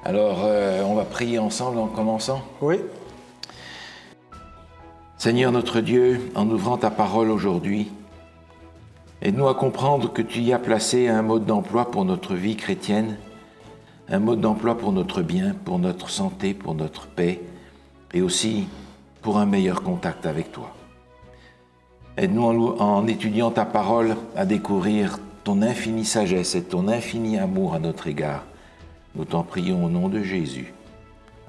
Alors, on va prier ensemble en commençant. Oui. Seigneur notre Dieu, en ouvrant ta parole aujourd'hui, aide-nous à comprendre que tu y as placé un mode d'emploi pour notre vie chrétienne, un mode d'emploi pour notre bien, pour notre santé, pour notre paix, et aussi pour un meilleur contact avec toi. Aide-nous en étudiant ta parole à découvrir ton infinie sagesse et ton infini amour à notre égard. Nous t'en prions au nom de Jésus.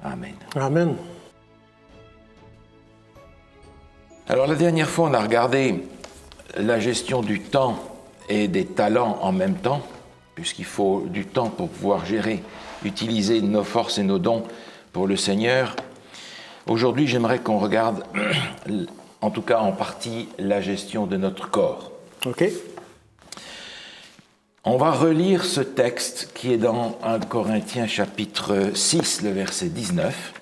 Amen. Amen. Alors la dernière fois, on a regardé la gestion du temps et des talents en même temps, puisqu'il faut du temps pour pouvoir gérer, utiliser nos forces et nos dons pour le Seigneur. Aujourd'hui, j'aimerais qu'on regarde, en tout cas en partie, la gestion de notre corps. OK. On va relire ce texte qui est dans 1 Corinthiens chapitre 6, le verset 19,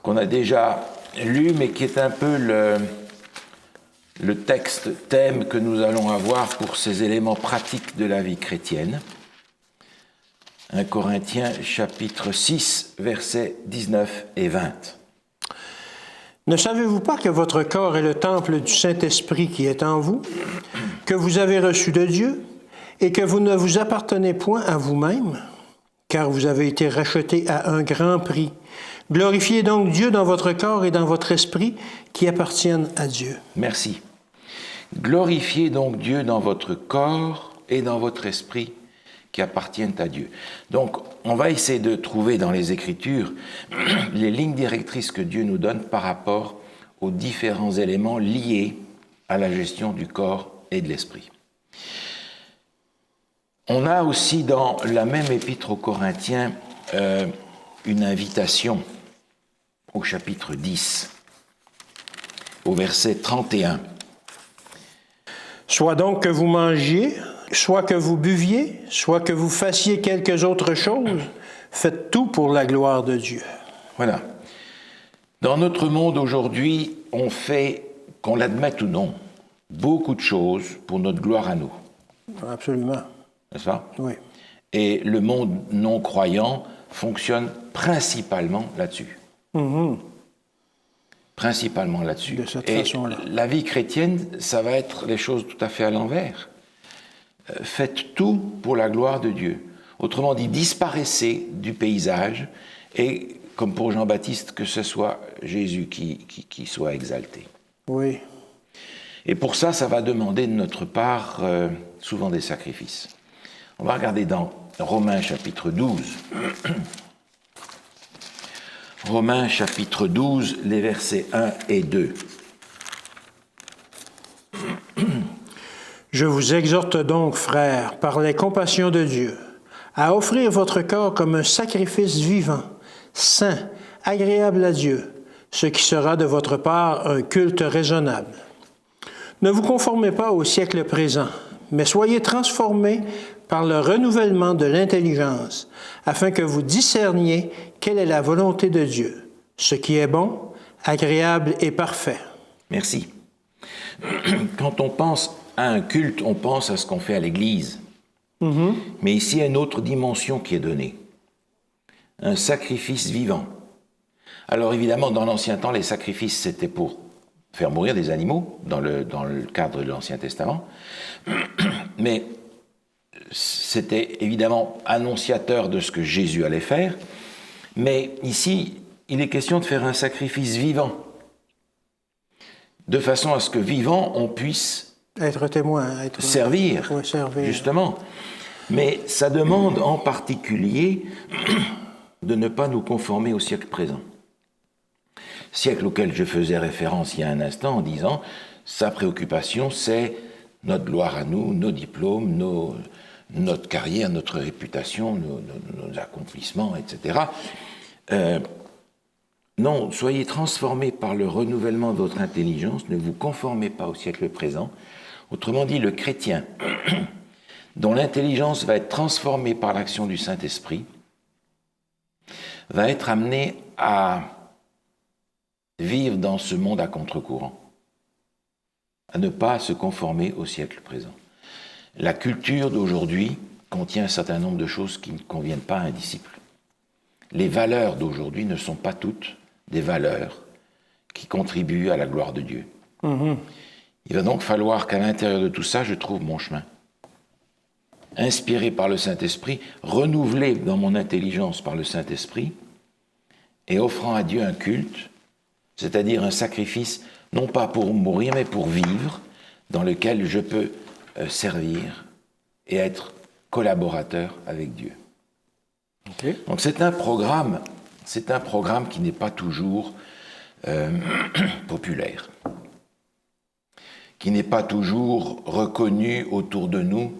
qu'on a déjà lu, mais qui est un peu le texte thème que nous allons avoir pour ces éléments pratiques de la vie chrétienne. 1 Corinthiens chapitre 6, versets 19 et 20. Ne savez-vous pas que votre corps est le temple du Saint-Esprit qui est en vous, que vous avez reçu de Dieu, et que vous ne vous appartenez point à vous-même, car vous avez été rachetés à un grand prix. Glorifiez donc Dieu dans votre corps et dans votre esprit qui appartiennent à Dieu. Merci. Glorifiez donc Dieu dans votre corps et dans votre esprit qui appartiennent à Dieu. Donc, on va essayer de trouver dans les Écritures les lignes directrices que Dieu nous donne par rapport aux différents éléments liés à la gestion du corps et de l'esprit. On a aussi dans la même épître aux Corinthiens une invitation au chapitre 10, au verset 31. Soit donc que vous mangiez, soit que vous buviez, soit que vous fassiez quelques autres choses, faites tout pour la gloire de Dieu. Voilà. Dans notre monde aujourd'hui, on fait, qu'on l'admette ou non, beaucoup de choses pour notre gloire à nous. Absolument. N'est-ce pas? Oui. Et le monde non-croyant fonctionne principalement là-dessus. Principalement là-dessus. De cette Et façon-là. la vie chrétienne, ça va être les choses tout à fait à l'envers. Faites tout pour la gloire de Dieu. Autrement dit, disparaissez du paysage et, comme pour Jean-Baptiste, que ce soit Jésus qui soit exalté. Oui. Et pour ça, ça va demander de notre part souvent des sacrifices. On va regarder dans Romains chapitre 12. Romains chapitre 12, les versets 1 et 2. Je vous exhorte donc, frères, par les compassions de Dieu, à offrir votre corps comme un sacrifice vivant, saint, agréable à Dieu, ce qui sera de votre part un culte raisonnable. Ne vous conformez pas au siècle présent, mais soyez transformés par le renouvellement de l'intelligence, afin que vous discerniez quelle est la volonté de Dieu, ce qui est bon, agréable et parfait. Merci. Quand on pense à un culte, on pense à ce qu'on fait à l'Église. Mais ici, il y a une autre dimension qui est donnée. Un sacrifice vivant. Alors évidemment, dans l'Ancien temps, les sacrifices, c'était pour faire mourir des animaux, dans le cadre de l'Ancien Testament. Mais c'était évidemment annonciateur de ce que Jésus allait faire. Mais ici, il est question de faire un sacrifice vivant, de façon à ce que vivant, on puisse Être témoin, être servir, oui, servir, justement. Mais ça demande en particulier de ne pas nous conformer au siècle présent. Siècle auquel je faisais référence il y a un instant en disant sa préoccupation, c'est notre gloire à nous, nos diplômes, notre carrière, notre réputation, nos accomplissements, etc. Non, soyez transformés par le renouvellement de votre intelligence, ne vous conformez pas au siècle présent. Autrement dit, le chrétien, dont l'intelligence va être transformée par l'action du Saint-Esprit, va être amené à vivre dans ce monde à contre-courant, à ne pas se conformer au siècle présent. La culture d'aujourd'hui contient un certain nombre de choses qui ne conviennent pas à un disciple. Les valeurs d'aujourd'hui ne sont pas toutes des valeurs qui contribuent à la gloire de Dieu. Il va donc falloir qu'à l'intérieur de tout ça, je trouve mon chemin. Inspiré par le Saint-Esprit, renouvelé dans mon intelligence par le Saint-Esprit, et offrant à Dieu un culte, c'est-à-dire un sacrifice, non pas pour mourir, mais pour vivre, dans lequel je peux servir et être collaborateur avec Dieu. Okay. Donc c'est un programme qui n'est pas toujours populaire, qui n'est pas toujours reconnu autour de nous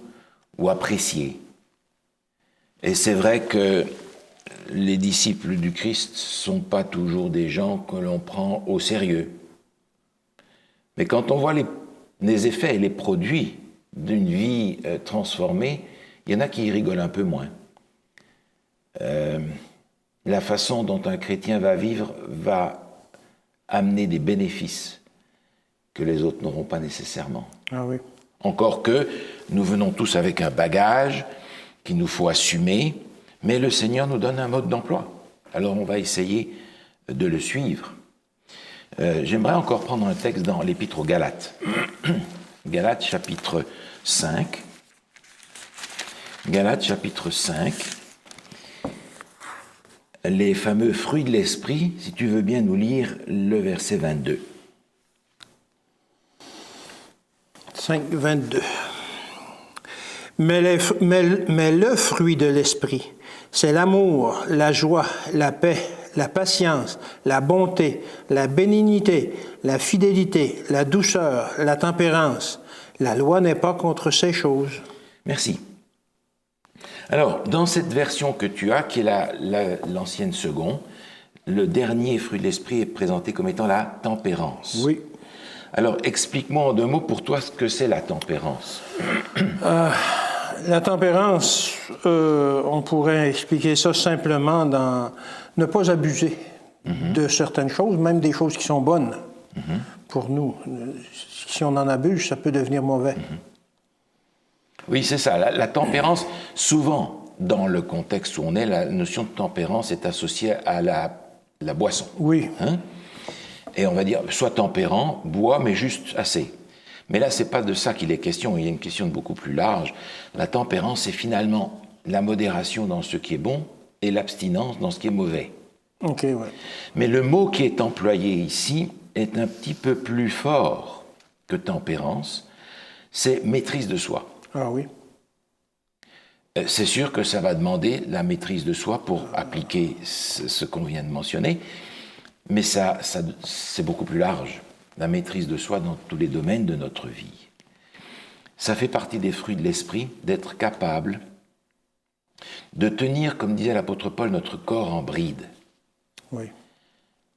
ou apprécié. Et c'est vrai que les disciples du Christ ne sont pas toujours des gens que l'on prend au sérieux. Mais quand on voit les effets et les produits d'une vie transformée, il y en a qui rigolent un peu moins. La façon dont un chrétien va vivre va amener des bénéfices que les autres n'auront pas nécessairement. Ah oui. Encore que nous venons tous avec un bagage qu'il nous faut assumer, mais le Seigneur nous donne un mode d'emploi. Alors on va essayer de le suivre. J'aimerais encore prendre un texte dans l'Épître aux Galates. Galates chapitre 5. Galates chapitre 5. Les fameux fruits de l'esprit, si tu veux bien nous lire le verset 22. 5, 22. Mais le fruit de l'esprit, c'est l'amour, la joie, la paix, la patience, la bonté, la bénignité, la fidélité, la douceur, la tempérance. La loi n'est pas contre ces choses. Merci. Alors, dans cette version que tu as, qui est l'ancienne seconde, le dernier fruit de l'esprit est présenté comme étant la tempérance. Oui. Alors, explique-moi en 2 mots pour toi ce que c'est la tempérance. La tempérance, on pourrait expliquer ça simplement dans ne pas abuser de certaines choses, même des choses qui sont bonnes pour nous. Si on en abuse, ça peut devenir mauvais. Oui, c'est ça. La tempérance, souvent, dans le contexte où on est, la notion de tempérance est associée à la boisson. Oui. Et on va dire, sois tempérant, bois, mais juste assez. Mais là, c'est pas de ça qu'il est question, il y a une question beaucoup plus large. La tempérance, c'est finalement la modération dans ce qui est bon et l'abstinence dans ce qui est mauvais. OK, ouais. Mais le mot qui est employé ici est un petit peu plus fort que tempérance, c'est maîtrise de soi. Ah oui. C'est sûr que ça va demander la maîtrise de soi pour appliquer ce qu'on vient de mentionner, mais ça c'est beaucoup plus large, la maîtrise de soi dans tous les domaines de notre vie. Ça fait partie des fruits de l'esprit, d'être capable de tenir, comme disait l'apôtre Paul, notre corps en bride. Oui.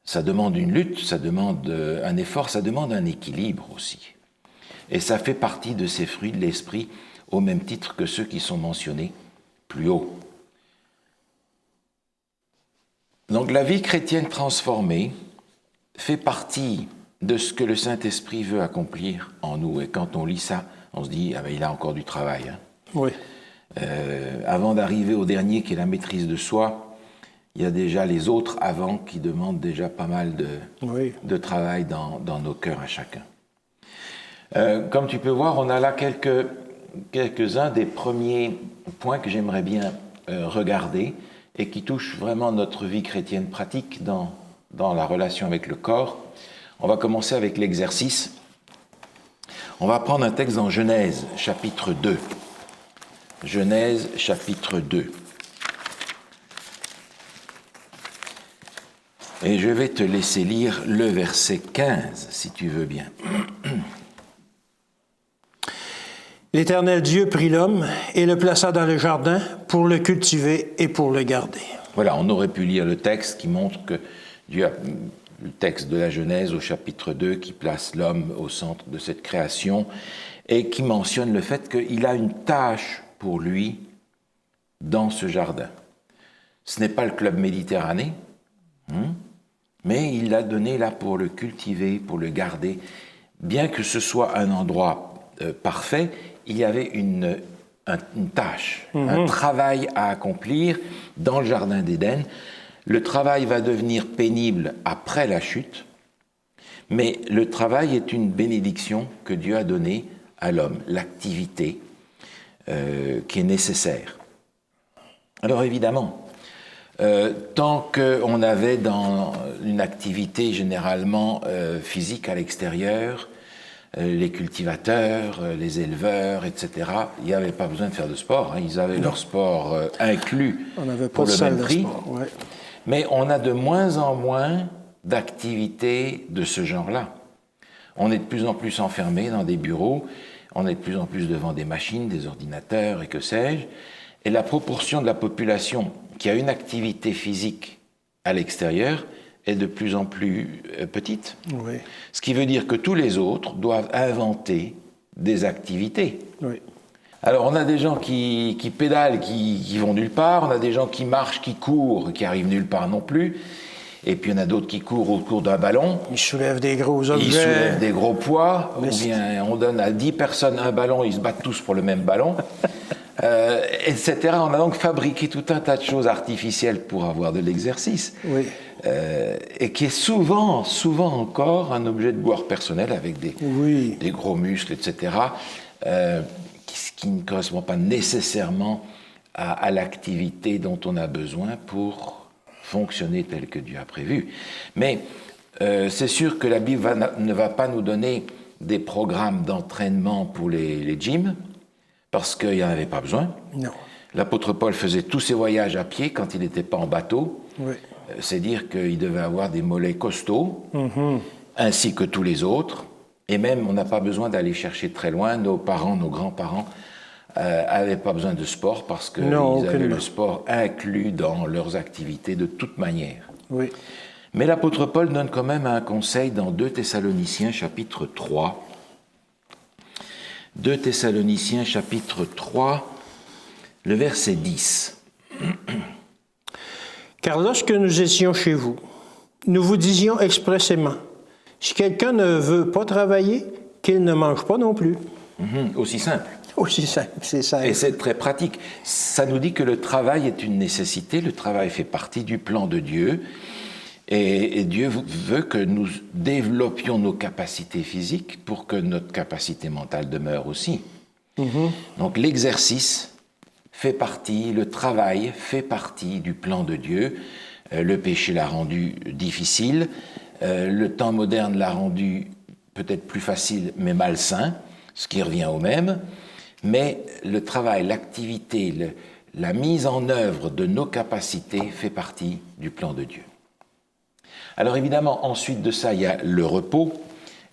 Ça demande une lutte, ça demande un effort, ça demande un équilibre aussi. Et ça fait partie de ces fruits de l'esprit, au même titre que ceux qui sont mentionnés plus haut. Donc la vie chrétienne transformée fait partie de ce que le Saint-Esprit veut accomplir en nous. Et quand on lit ça, on se dit, ah ben, il a encore du travail. Hein. Oui. Avant d'arriver au dernier qui est la maîtrise de soi, il y a déjà les autres avant qui demandent déjà pas mal de travail dans nos cœurs à chacun. Comme tu peux voir, on a là quelques-uns des premiers points que j'aimerais bien regarder et qui touchent vraiment notre vie chrétienne pratique dans la relation avec le corps. On va commencer avec l'exercice. On va prendre un texte dans Genèse, chapitre 2. Genèse, chapitre 2. Et je vais te laisser lire le verset 15, si tu veux bien. L'Éternel Dieu prit l'homme et le plaça dans le jardin pour le cultiver et pour le garder. Voilà, on aurait pu lire le texte qui montre que Dieu a le texte de la Genèse au chapitre 2 qui place l'homme au centre de cette création et qui mentionne le fait qu'il a une tâche pour lui dans ce jardin. Ce n'est pas le club Méditerranée, mais il l'a donné là pour le cultiver, pour le garder. Bien que ce soit un endroit parfait, il y avait une une tâche, un travail à accomplir dans le Jardin d'Éden. Le travail va devenir pénible après la chute, mais le travail est une bénédiction que Dieu a donnée à l'homme, l'activité qui est nécessaire. Alors évidemment, tant qu'on avait dans une activité généralement physique à l'extérieur, les cultivateurs, les éleveurs, etc., il n'y avait pas besoin de faire de sport. Ils avaient leur sport inclus pour le même prix. Ouais. Mais on a de moins en moins d'activités de ce genre-là. On est de plus en plus enfermés dans des bureaux, on est de plus en plus devant des machines, des ordinateurs et que sais-je. Et la proportion de la population qui a une activité physique à l'extérieur est de plus en plus petite. Oui. Ce qui veut dire que tous les autres doivent inventer des activités. Oui. Alors on a des gens qui pédalent, qui vont nulle part, on a des gens qui marchent, qui courent, qui arrivent nulle part non plus, et puis il y en a d'autres qui courent autour d'un ballon. Ils soulèvent des gros objets. Ils soulèvent des gros poids, ou bien on donne à 10 personnes un ballon, ils se battent tous pour le même ballon, etc. On a donc fabriqué tout un tas de choses artificielles pour avoir de l'exercice, Oui. et qui est souvent encore un objet de gloire personnelle avec des gros muscles, etc., qui ne correspond pas nécessairement à l'activité dont on a besoin pour fonctionner tel que Dieu a prévu. Mais c'est sûr que la Bible ne va pas nous donner des programmes d'entraînement pour les gyms, parce qu'il n'y en avait pas besoin. Non. L'apôtre Paul faisait tous ses voyages à pied quand il n'était pas en bateau. Oui. C'est dire qu'il devait avoir des mollets costauds, ainsi que tous les autres. Et même, on n'a pas besoin d'aller chercher très loin. Nos parents, nos grands-parents n'avaient pas besoin de sport parce qu'ils avaient le sport inclus dans leurs activités de toute manière. Oui. Mais l'apôtre Paul donne quand même un conseil dans 2 Thessaloniciens chapitre 3. 2 Thessaloniciens chapitre 3, le verset 10. Car lorsque nous étions chez vous, nous vous disions expressément, si quelqu'un ne veut pas travailler, qu'il ne mange pas non plus. Aussi simple. Aussi simple, c'est ça. Et c'est très pratique. Ça nous dit que le travail est une nécessité, le travail fait partie du plan de Dieu, et Dieu veut que nous développions nos capacités physiques pour que notre capacité mentale demeure aussi. Donc l'exercice fait partie, le travail fait partie du plan de Dieu. Le péché l'a rendu difficile, le temps moderne l'a rendu peut-être plus facile mais malsain, ce qui revient au même. Mais le travail, l'activité, la mise en œuvre de nos capacités fait partie du plan de Dieu. Alors évidemment, ensuite de ça, il y a le repos,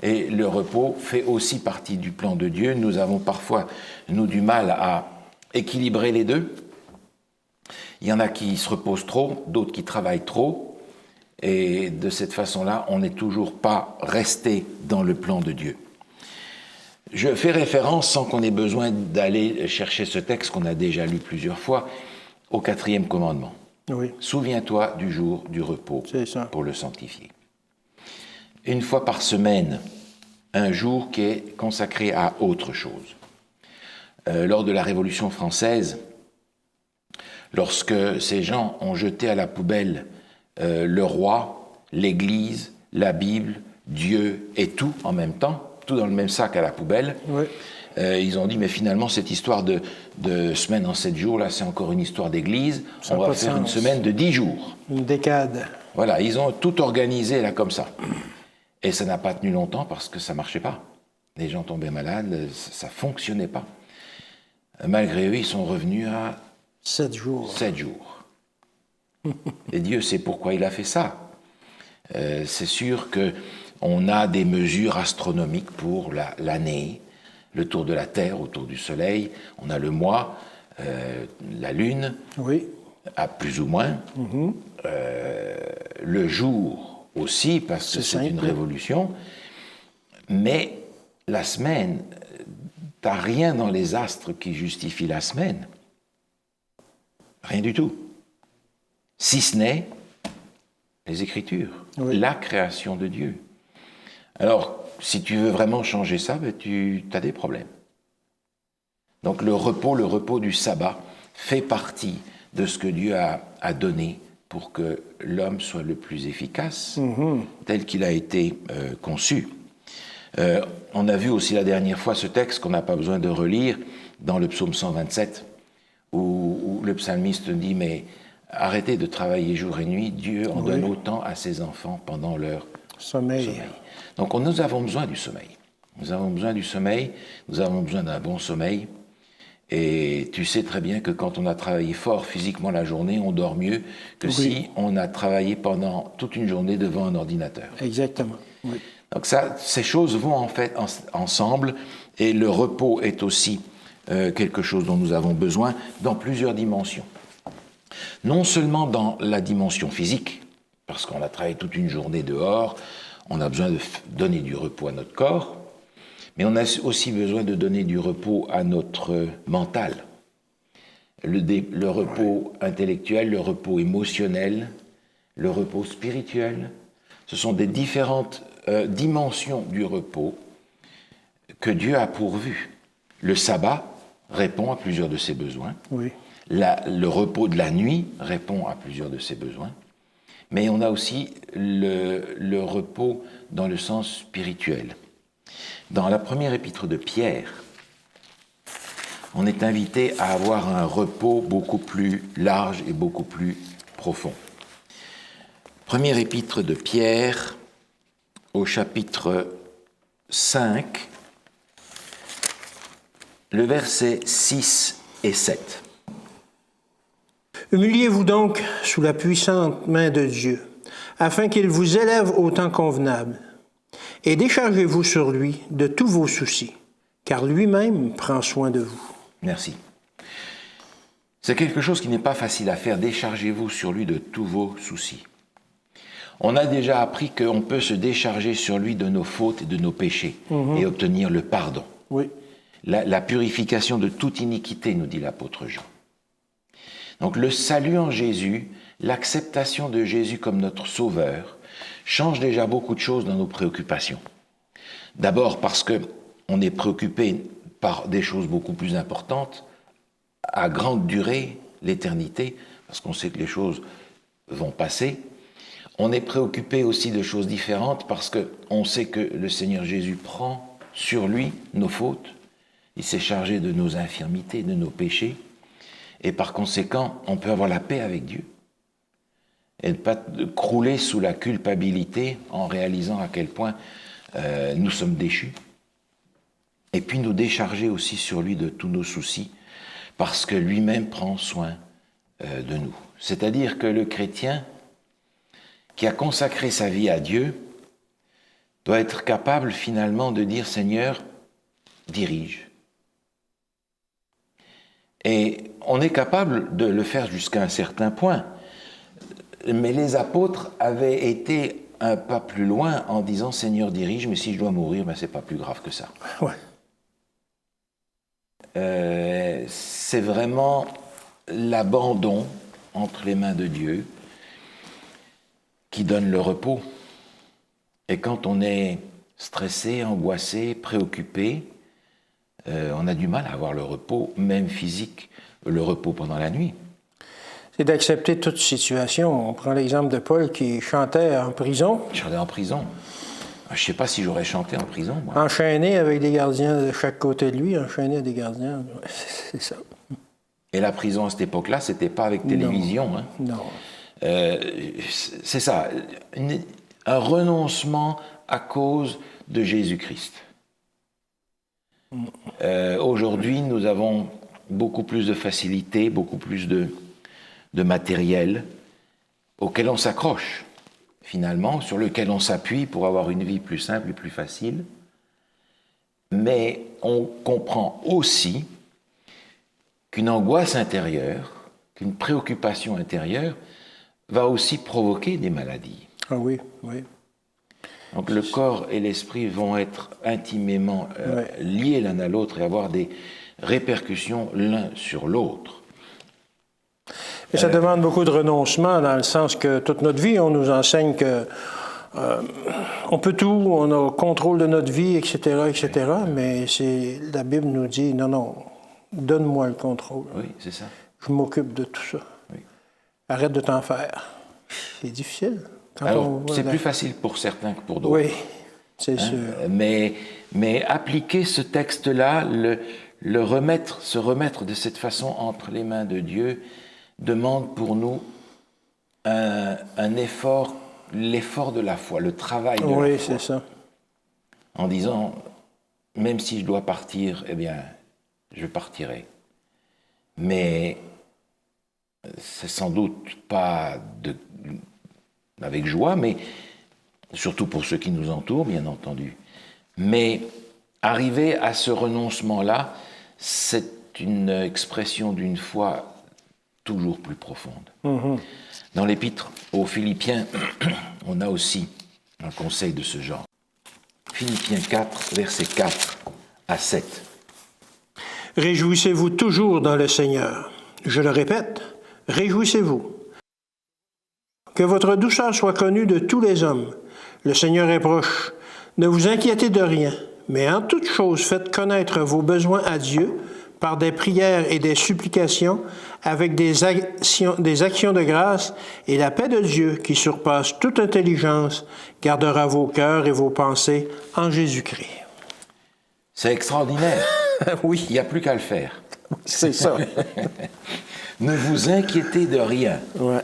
et le repos fait aussi partie du plan de Dieu. Nous avons parfois, nous, du mal à équilibrer les deux. Il y en a qui se reposent trop, d'autres qui travaillent trop, et de cette façon-là, on n'est toujours pas resté dans le plan de Dieu. Je fais référence, sans qu'on ait besoin d'aller chercher ce texte qu'on a déjà lu plusieurs fois, au 4e commandement. Oui. Souviens-toi du jour du repos pour le sanctifier. Une fois par semaine, un jour qui est consacré à autre chose. Lors de la Révolution française, lorsque ces gens ont jeté à la poubelle le roi, l'Église, la Bible, Dieu et tout en même temps, tout dans le même sac à la poubelle, ils ont dit, mais finalement, cette histoire de semaine en 7 jours, là, c'est encore une histoire d'église. On va faire une semaine de 10 jours. Une décade. Voilà, ils ont tout organisé, là, comme ça. Et ça n'a pas tenu longtemps parce que ça ne marchait pas. Les gens tombaient malades, ça ne fonctionnait pas. Malgré eux, ils sont revenus à 7 jours. 7 jours. Et Dieu sait pourquoi il a fait ça. C'est sûr qu'on a des mesures astronomiques pour l'année, le tour de la Terre autour du Soleil, on a le mois, la Lune, à plus ou moins, le jour aussi, parce que c'est une révolution, mais la semaine, t'as rien dans les astres qui justifie la semaine. Rien du tout. Si ce n'est les Écritures, la création de Dieu. Alors, si tu veux vraiment changer ça, ben tu as des problèmes. Donc le repos du sabbat, fait partie de ce que Dieu a donné pour que l'homme soit le plus efficace, tel qu'il a été conçu. On a vu aussi la dernière fois ce texte qu'on n'a pas besoin de relire dans le psaume 127, où le psalmiste dit « Mais arrêtez de travailler jour et nuit, Dieu en donne autant à ses enfants pendant leur sommeil. » Donc nous avons besoin du sommeil. Nous avons besoin du sommeil, nous avons besoin d'un bon sommeil. Et tu sais très bien que quand on a travaillé fort physiquement la journée, on dort mieux que si on a travaillé pendant toute une journée devant un ordinateur. Exactement. Oui. Donc ça, ces choses vont en fait ensemble, et le repos est aussi quelque chose dont nous avons besoin dans plusieurs dimensions. Non seulement dans la dimension physique, parce qu'on a travaillé toute une journée dehors, on a besoin de donner du repos à notre corps, mais on a aussi besoin de donner du repos à notre mental. Le repos intellectuel, le repos émotionnel, le repos spirituel, ce sont des différentes dimensions du repos que Dieu a pourvues. Le sabbat répond à plusieurs de ses besoins. Oui. Le repos de la nuit répond à plusieurs de ses besoins. Mais on a aussi le repos dans le sens spirituel. Dans la première épître de Pierre, on est invité à avoir un repos beaucoup plus large et beaucoup plus profond. Première épître de Pierre, au chapitre 5, le verset 6 et 7. Humiliez-vous donc sous la puissante main de Dieu, afin qu'il vous élève au temps convenable, et déchargez-vous sur lui de tous vos soucis, car lui-même prend soin de vous. Merci. C'est quelque chose qui n'est pas facile à faire, déchargez-vous sur lui de tous vos soucis. On a déjà appris qu'on peut se décharger sur lui de nos fautes et de nos péchés et obtenir le pardon. Oui. La purification de toute iniquité, nous dit l'apôtre Jean. Donc le salut en Jésus, l'acceptation de Jésus comme notre sauveur, change déjà beaucoup de choses dans nos préoccupations. D'abord parce qu'on est préoccupé par des choses beaucoup plus importantes, à grande durée, l'éternité, parce qu'on sait que les choses vont passer. On est préoccupé aussi de choses différentes parce qu'on sait que le Seigneur Jésus prend sur lui nos fautes, il s'est chargé de nos infirmités, de nos péchés, et par conséquent, on peut avoir la paix avec Dieu et ne pas crouler sous la culpabilité en réalisant à quel point nous sommes déchus. Et puis nous décharger aussi sur lui de tous nos soucis, parce que lui-même prend soin de nous. C'est-à-dire que le chrétien qui a consacré sa vie à Dieu doit être capable finalement de dire « Seigneur, dirige ». Et on est capable de le faire jusqu'à un certain point. Mais les apôtres avaient été un pas plus loin en disant « Seigneur, dirige, mais si je dois mourir, ben, c'est pas plus grave que ça. » Ouais. C'est vraiment l'abandon entre les mains de Dieu qui donne le repos. Et quand on est stressé, angoissé, préoccupé, on a du mal à avoir le repos, même physique, le repos pendant la nuit. C'est d'accepter toute situation. On prend l'exemple de Paul qui chantait en prison. Il chantait en prison. Je ne sais pas si j'aurais chanté en prison, moi. Enchaîné avec des gardiens de chaque côté de lui, enchaîné à des gardiens, c'est ça. Et la prison à cette époque-là, ce n'était pas avec télévision. Non. C'est ça, un renoncement à cause de Jésus-Christ. Aujourd'hui, nous avons beaucoup plus de facilité, beaucoup plus de matériel auquel on s'accroche, finalement, sur lequel on s'appuie pour avoir une vie plus simple et plus facile. Mais on comprend aussi qu'une angoisse intérieure, qu'une préoccupation intérieure va aussi provoquer des maladies. Ah oui, oui. Donc le corps et l'esprit vont être intimement liés l'un à l'autre et avoir des répercussions l'un sur l'autre. Et ça demande beaucoup de renoncement dans le sens que toute notre vie, on nous enseigne que on peut tout, on a le contrôle de notre vie, etc., etc., mais la Bible nous dit, non, Donne-moi le contrôle. Oui, c'est ça. Je m'occupe de tout ça. Oui. Arrête de t'en faire. C'est difficile. Quand Alors, c'est plus facile pour certains que pour d'autres. Oui, c'est sûr. Mais appliquer ce texte-là, se remettre de cette façon entre les mains de Dieu, demande pour nous un effort, l'effort de la foi, le travail de la foi. Oui, c'est ça. En disant, même si je dois partir, eh bien, je partirai. Mais c'est sans doute pas avec joie, mais surtout pour ceux qui nous entourent, bien entendu. Mais arriver à ce renoncement-là, c'est une expression d'une foi toujours plus profonde. Dans l'épître aux Philippiens, on a aussi un conseil de ce genre. Philippiens 4, versets 4 à 7. Réjouissez-vous toujours dans le Seigneur. Je le répète, réjouissez-vous. Que votre douceur soit connue de tous les hommes. Le Seigneur est proche. Ne vous inquiétez de rien, mais en toute chose faites connaître vos besoins à Dieu par des prières et des supplications, avec des actions de grâce, et la paix de Dieu, qui surpasse toute intelligence, gardera vos cœurs et vos pensées en Jésus-Christ. C'est extraordinaire. Oui. Il n'y a plus qu'à le faire. C'est ça. Ne vous inquiétez de rien. Ouais.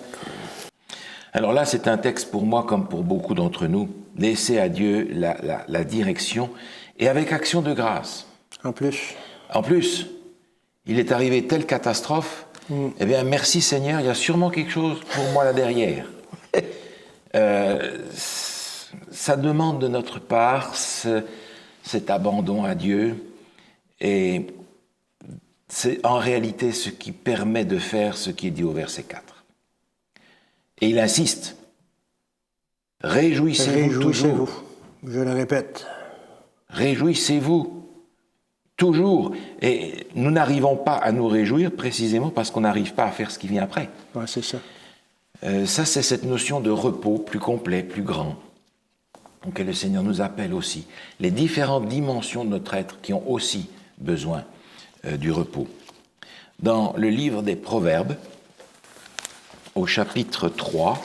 Alors là, c'est un texte pour moi, comme pour beaucoup d'entre nous. Laissez à Dieu la direction, et avec action de grâce. En plus. En plus, il est arrivé telle catastrophe, eh bien, merci Seigneur, il y a sûrement quelque chose pour moi là derrière. Ça demande de notre part cet abandon à Dieu, et c'est en réalité ce qui permet de faire ce qui est dit au verset 4. Et il insiste, réjouissez-vous toujours. Je le répète. Réjouissez-vous toujours. Et nous n'arrivons pas à nous réjouir précisément parce qu'on n'arrive pas à faire ce qui vient après. Ouais, c'est ça. Ça, c'est cette notion de repos plus complet, plus grand, auquel le Seigneur nous appelle aussi. Les différentes dimensions de notre être qui ont aussi besoin du repos. Dans le livre des Proverbes, au chapitre 3,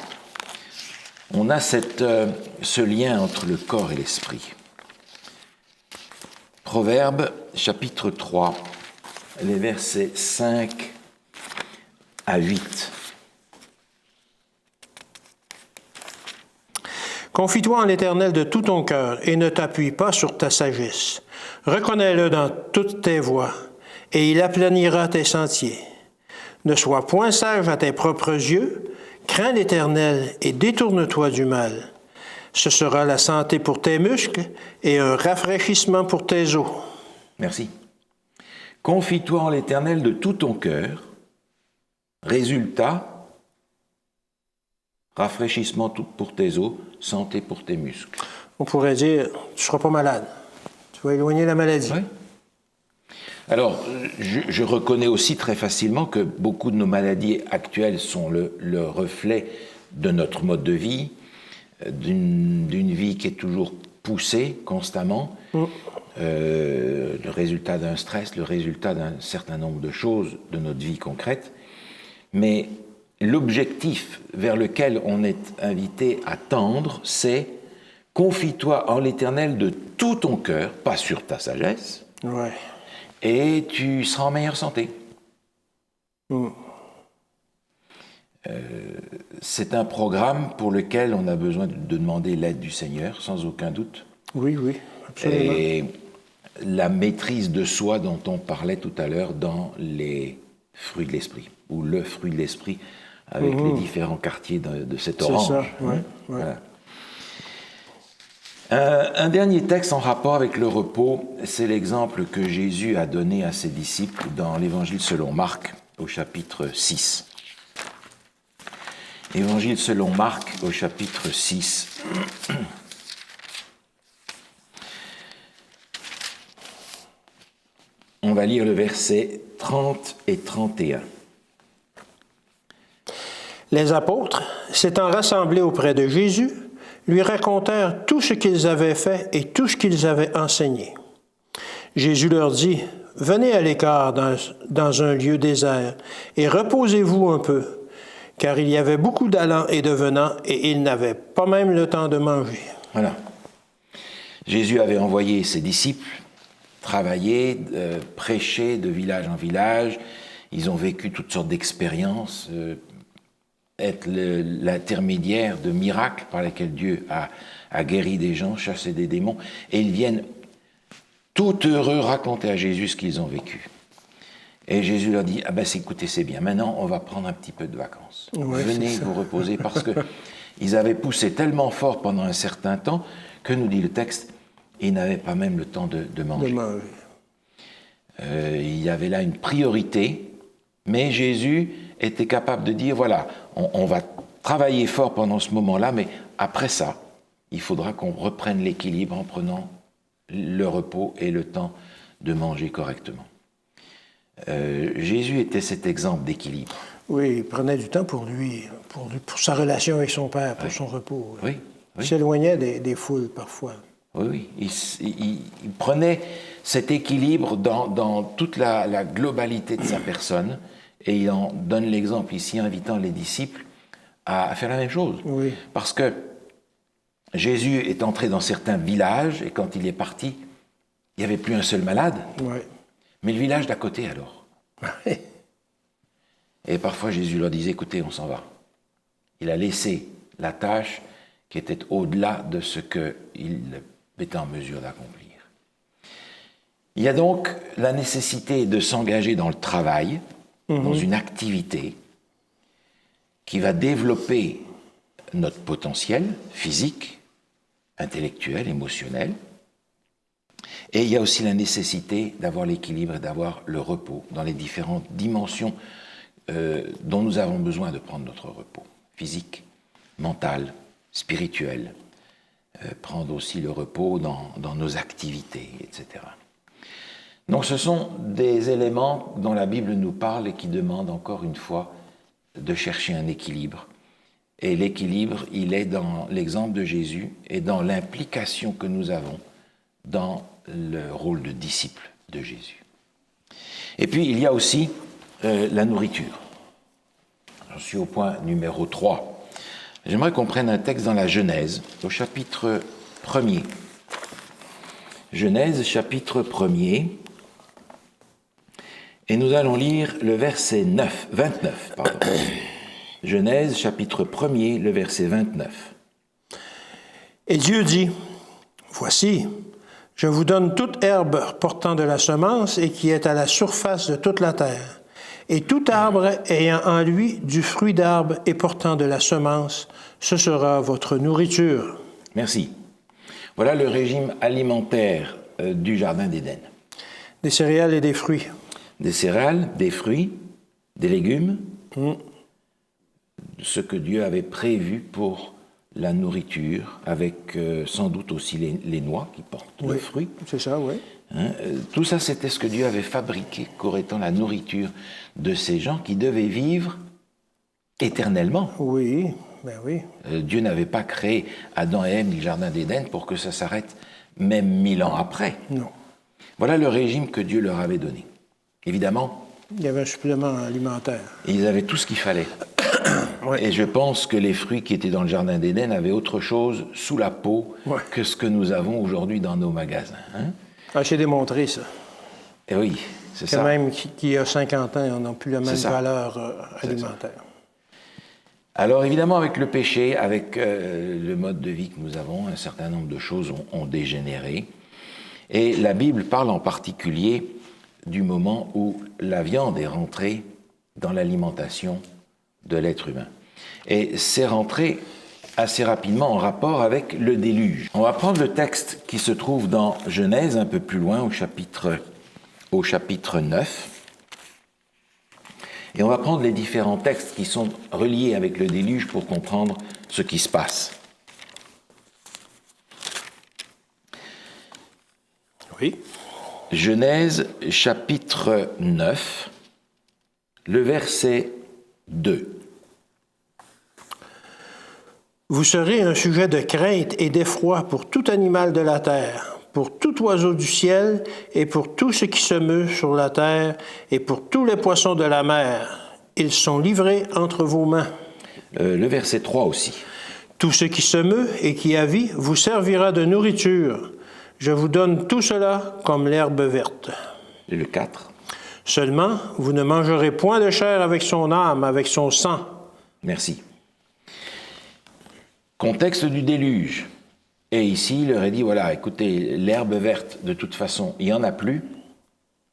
on a ce lien entre le corps et l'esprit. Proverbes, chapitre 3, les versets 5 à 8. Confie-toi en l'Éternel de tout ton cœur et ne t'appuie pas sur ta sagesse. Reconnais-le dans toutes tes voies et il aplanira tes sentiers. Ne sois point sage à tes propres yeux, crains l'Éternel et détourne-toi du mal. Ce sera la santé pour tes muscles et un rafraîchissement pour tes os. Merci. Confie-toi en l'Éternel de tout ton cœur. Résultat, rafraîchissement pour tes os, santé pour tes muscles. On pourrait dire, tu ne seras pas malade. Tu vas éloigner la maladie. Oui. Alors, je reconnais aussi très facilement que beaucoup de nos maladies actuelles sont le reflet de notre mode de vie, d'une vie qui est toujours poussée constamment, le résultat d'un stress, le résultat d'un certain nombre de choses de notre vie concrète. Mais l'objectif vers lequel on est invité à tendre, c'est « confie-toi en l'Éternel de tout ton cœur », pas sur ta sagesse, Ouais. et tu seras en meilleure santé. C'est un programme pour lequel on a besoin de demander l'aide du Seigneur, sans aucun doute. Oui, oui, absolument. Et la maîtrise de soi dont on parlait tout à l'heure dans les fruits de l'esprit, ou le fruit de l'esprit, avec les différents quartiers de cette orange. C'est ça, oui. Voilà. Un dernier texte en rapport avec le repos, c'est l'exemple que Jésus a donné à ses disciples dans l'Évangile selon Marc, au chapitre 6. Évangile selon Marc, au chapitre 6. On va lire le verset 30 et 31. Les apôtres, s'étant rassemblés auprès de Jésus, lui racontèrent tout ce qu'ils avaient fait et tout ce qu'ils avaient enseigné. Jésus leur dit, « venez à l'écart dans un lieu désert et reposez-vous un peu, car il y avait beaucoup d'allants et de venants et ils n'avaient pas même le temps de manger. » Voilà. Jésus avait envoyé ses disciples travailler, prêcher de village en village. Ils ont vécu toutes sortes d'expériences, être l'intermédiaire de miracles par lesquels Dieu a guéri des gens, chassé des démons. Et ils viennent tout heureux raconter à Jésus ce qu'ils ont vécu. Et Jésus leur dit, ah ben écoutez, c'est bien, maintenant on va prendre un petit peu de vacances. Ouais, venez vous reposer, parce que ils avaient poussé tellement fort pendant un certain temps que, nous dit le texte, ils n'avaient pas même le temps de manger. Il y avait là une priorité, mais Jésus était capable de dire, voilà, on va travailler fort pendant ce moment-là, mais après ça, il faudra qu'on reprenne l'équilibre en prenant le repos et le temps de manger correctement. Jésus était cet exemple d'équilibre. Oui, il prenait du temps pour lui, pour sa relation avec son Père, pour son repos. Oui, Il s'éloignait des foules parfois. Oui, il prenait cet équilibre dans toute la globalité de sa personne, et il en donne l'exemple ici, invitant les disciples à faire la même chose. Oui. Parce que Jésus est entré dans certains villages, et quand il est parti, il n'y avait plus un seul malade. Oui. Mais le village d'à côté, alors. Et parfois, Jésus leur disait, écoutez, on s'en va. Il a laissé la tâche qui était au-delà de ce qu'il était en mesure d'accomplir. Il y a donc la nécessité de s'engager dans le travail, dans une activité qui va développer notre potentiel physique, intellectuel, émotionnel. Et il y a aussi la nécessité d'avoir l'équilibre et d'avoir le repos dans les différentes dimensions dont nous avons besoin de prendre notre repos. Physique, mental, spirituel. Prendre aussi le repos dans nos activités, etc. Donc ce sont des éléments dont la Bible nous parle et qui demandent encore une fois de chercher un équilibre. Et l'équilibre, il est dans l'exemple de Jésus et dans l'implication que nous avons dans le rôle de disciple de Jésus. Et puis, il y a aussi la nourriture. J'en suis au point numéro 3. J'aimerais qu'on prenne un texte dans la Genèse, au chapitre 1er. Genèse, chapitre 1er. Et nous allons lire le verset 29. Genèse, chapitre 1er, le verset 29. Et Dieu dit, « Voici, je vous donne toute herbe portant de la semence et qui est à la surface de toute la terre, et tout arbre ayant en lui du fruit d'arbre et portant de la semence, ce sera votre nourriture. » Merci. Voilà le régime alimentaire du Jardin d'Éden. Des céréales et des fruits. Des céréales, des fruits, des légumes, ce que Dieu avait prévu pour la nourriture, avec sans doute aussi les noix qui portent le fruit. C'est ça, oui. Tout ça, c'était ce que Dieu avait fabriqué comme étant la nourriture de ces gens qui devaient vivre éternellement. Oui, ben oui. Dieu n'avait pas créé Adam et Ève ni le Jardin d'Éden pour que ça s'arrête même 1000 ans après. Non. Voilà le régime que Dieu leur avait donné. Évidemment, il y avait un supplément alimentaire. Ils avaient tout ce qu'il fallait. Ouais. Et je pense que les fruits qui étaient dans le Jardin d'Éden avaient autre chose sous la peau que ce que nous avons aujourd'hui dans nos magasins. C'est démontré, ça. Et oui, c'est ça. Quand même, qui a 50 ans, on n'a plus la même valeur alimentaire. Alors évidemment, avec le péché, avec le mode de vie que nous avons, un certain nombre de choses ont dégénéré. Et la Bible parle en particulier du moment où la viande est rentrée dans l'alimentation de l'être humain. Et c'est rentré assez rapidement en rapport avec le déluge. On va prendre le texte qui se trouve dans Genèse, un peu plus loin, au chapitre 9. Et on va prendre les différents textes qui sont reliés avec le déluge pour comprendre ce qui se passe. Oui. Genèse, chapitre 9, le verset 2. Vous serez un sujet de crainte et d'effroi pour tout animal de la terre, pour tout oiseau du ciel et pour tout ce qui se meut sur la terre et pour tous les poissons de la mer. Ils sont livrés entre vos mains. Le verset 3 aussi. Tout ce qui se meut et qui a vie vous servira de nourriture. Je vous donne tout cela comme l'herbe verte. Et le 4. Seulement, vous ne mangerez point de chair avec son âme, avec son sang. Merci. Contexte du déluge. Et ici, il leur a dit, voilà, écoutez, l'herbe verte, de toute façon, il n'y en a plus.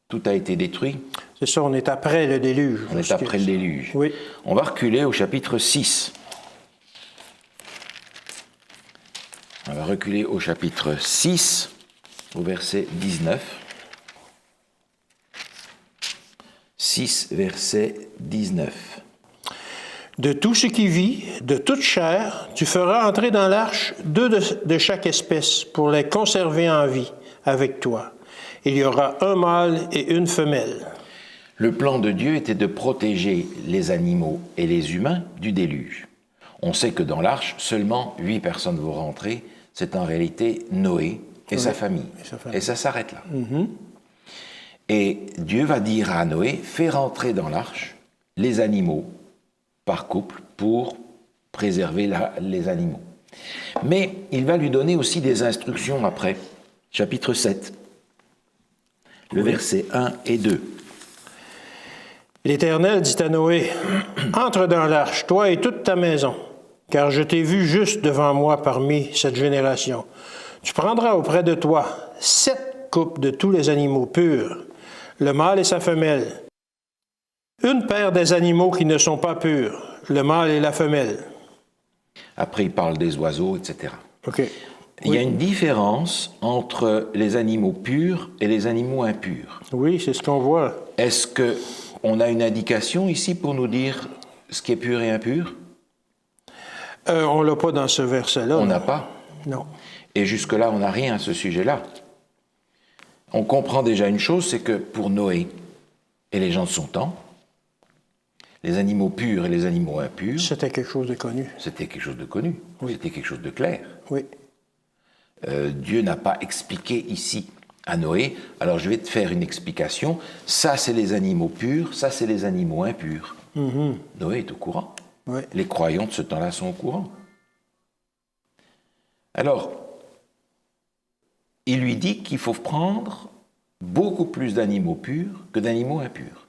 Tout a été détruit. C'est ça, on est après le déluge. On est après le déluge. Oui. On va reculer au chapitre 6. On va reculer au chapitre 6, au verset 19. 6, verset 19. De tout ce qui vit, de toute chair, tu feras entrer dans l'arche 2 de chaque espèce pour les conserver en vie avec toi. Il y aura un mâle et une femelle. Le plan de Dieu était de protéger les animaux et les humains du déluge. On sait que dans l'arche, seulement 8 personnes vont rentrer. C'est en réalité Noé et sa famille. Et ça s'arrête là. Et Dieu va dire à Noé, fais rentrer dans l'arche les animaux par couple pour préserver les animaux. Mais il va lui donner aussi des instructions après. Chapitre 7, le verset 1 et 2. L'Éternel dit à Noé, « Entre dans l'arche, toi et toute ta maison, car je t'ai vu juste devant moi parmi cette génération. Tu prendras auprès de toi 7 couples de tous les animaux purs, le mâle et sa femelle, une paire des animaux qui ne sont pas purs, le mâle et la femelle. » Après, il parle des oiseaux, etc. OK. Il y a une différence entre les animaux purs et les animaux impurs. Oui, c'est ce qu'on voit. Est-ce qu'on a une indication ici pour nous dire ce qui est pur et impur? On ne l'a pas dans ce verset-là. On non. n'a pas. Non. Et jusque-là, on n'a rien à ce sujet-là. On comprend déjà une chose, c'est que pour Noé et les gens de son temps, les animaux purs et les animaux impurs, C'était quelque chose de connu. c'était quelque chose de connu, Oui. c'était quelque chose de clair. Oui. Dieu n'a pas expliqué ici à Noé, alors je vais te faire une explication, ça c'est les animaux purs, ça c'est les animaux impurs. Noé est au courant. Oui. Les croyants de ce temps-là sont au courant. Alors, il lui dit qu'il faut prendre beaucoup plus d'animaux purs que d'animaux impurs.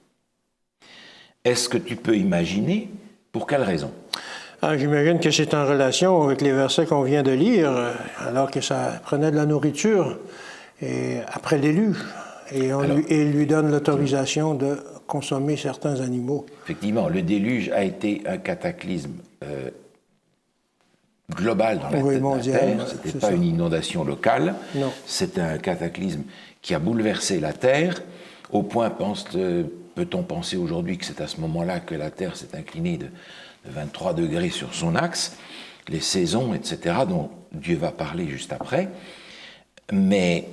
Est-ce que tu peux imaginer pour quelle raison? Ah, j'imagine que c'est en relation avec les versets qu'on vient de lire, alors que ça prenait de la nourriture et après le déluge. Et il lui donne l'autorisation de consommer certains animaux. Effectivement, le déluge a été un cataclysme global dans la Terre. Ce n'était pas une inondation locale. Non. C'était un cataclysme qui a bouleversé la Terre, au point, peut-on penser aujourd'hui que c'est à ce moment-là que la Terre s'est inclinée de 23 degrés sur son axe, les saisons, etc., dont Dieu va parler juste après. Mais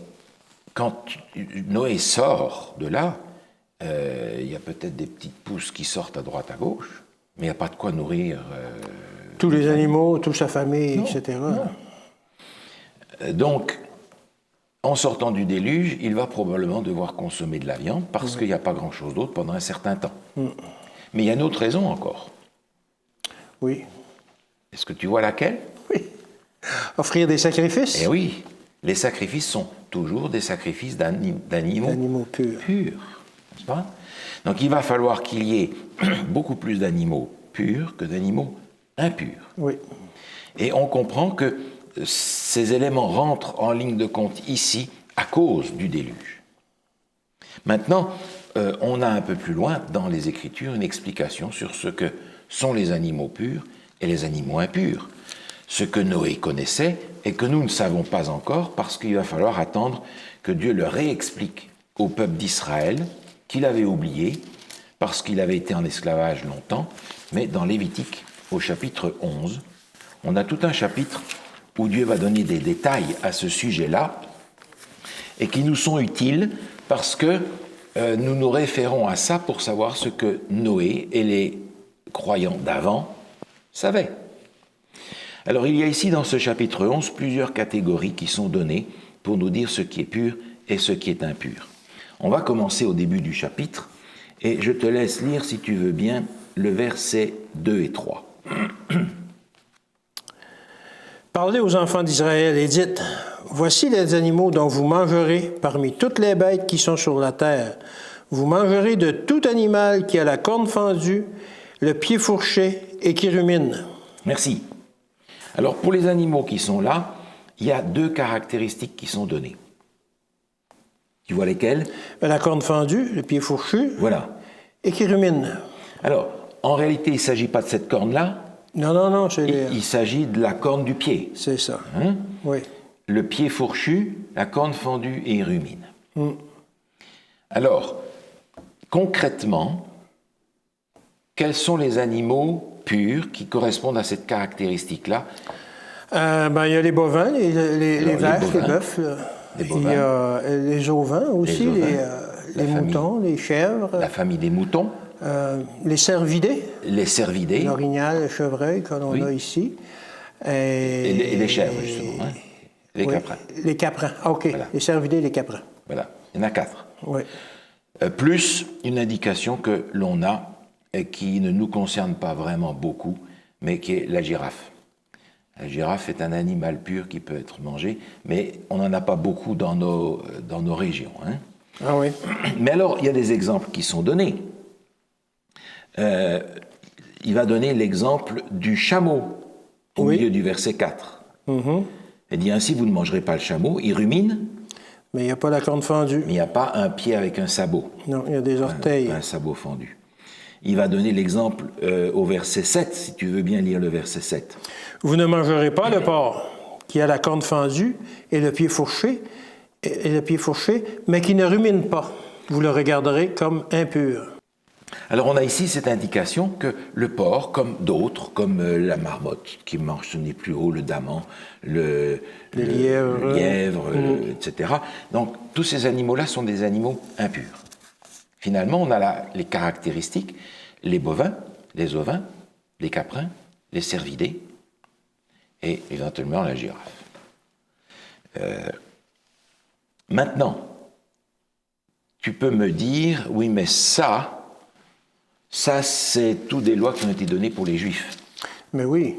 quand Noé sort de là, il y a peut-être des petites pousses qui sortent à droite, à gauche, mais il n'y a pas de quoi nourrir... tous les animaux, toute sa famille, non, etc. Non. Donc, en sortant du déluge, il va probablement devoir consommer de la viande parce qu'il n'y a pas grand-chose d'autre pendant un certain temps. Mais il y a une autre raison encore. Oui. Est-ce que tu vois laquelle? Oui. Offrir des sacrifices? Eh oui. Les sacrifices sont toujours des sacrifices d'animaux purs. N'est-ce pas? Donc il va falloir qu'il y ait beaucoup plus d'animaux purs que d'animaux impurs. Oui. Et on comprend que ces éléments rentrent en ligne de compte ici à cause du déluge. Maintenant, on a un peu plus loin dans les Écritures une explication sur ce que sont les animaux purs et les animaux impurs. Ce que Noé connaissait et que nous ne savons pas encore parce qu'il va falloir attendre que Dieu le réexplique au peuple d'Israël qu'il avait oublié parce qu'il avait été en esclavage longtemps, mais dans Lévitique, au chapitre 11, on a tout un chapitre où Dieu va donner des détails à ce sujet-là et qui nous sont utiles parce que nous nous référons à ça pour savoir ce que Noé et les croyants d'avant savaient. Alors il y a ici dans ce chapitre 11 plusieurs catégories qui sont données pour nous dire ce qui est pur et ce qui est impur. On va commencer au début du chapitre, et je te laisse lire, si tu veux bien, le verset 2 et 3. Parlez aux enfants d'Israël et dites, voici les animaux dont vous mangerez parmi toutes les bêtes qui sont sur la terre. Vous mangerez de tout animal qui a la corne fendue, le pied fourché et qui rumine. Merci. Alors, pour les animaux qui sont là, il y a 2 caractéristiques qui sont données. Tu vois lesquelles? La corne fendue, le pied fourchu, Voilà. et qui rumine. Alors, en réalité, il ne s'agit pas de cette corne-là. Non, c'est Il s'agit de la corne du pied. c'est ça. Hein? Oui. Le pied fourchu, la corne fendue et rumine. Alors, concrètement, quels sont les animaux purs qui correspondent à cette caractéristique-là? Il y a les bovins, les vaches, les bœufs. Les Il bovins. y a les ovins aussi, Les ovins. les moutons, les chèvres, La famille des moutons, les cervidés, les cervidés l'orignal, le chevreuil que l'on a ici. et les chèvres, justement. Hein? Les caprins. Les caprins, OK. Voilà. Les cervidés et les caprins. Voilà, il y en a 4. Oui. Plus une indication que l'on a et qui ne nous concerne pas vraiment beaucoup, mais qui est la girafe. La girafe est un animal pur qui peut être mangé, mais on n'en a pas beaucoup dans nos régions. Hein. Ah oui. Mais alors, il y a des exemples qui sont donnés. Il va donner l'exemple du chameau au milieu du verset 4. Il dit ainsi, vous ne mangerez pas le chameau, il rumine, Mais il n'y a pas la corne fendue. mais il n'y a pas un pied avec un sabot. Non, il y a des orteils. Un sabot fendu. Il va donner l'exemple au verset 7, si tu veux bien lire le verset 7. Vous ne mangerez pas le porc qui a la corne fendue et le pied fourché, mais qui ne rumine pas. Vous le regarderez comme impur. Alors on a ici cette indication que le porc, comme d'autres, comme la marmotte qui mange ce n'est plus haut, le daman, le lièvre, etc. Donc tous ces animaux-là sont des animaux impurs. Finalement, on a là les caractéristiques, les bovins, les ovins, les caprins, les cervidés et éventuellement la girafe. Maintenant, tu peux me dire, oui, mais ça c'est tout des lois qui ont été données pour les Juifs. Mais oui,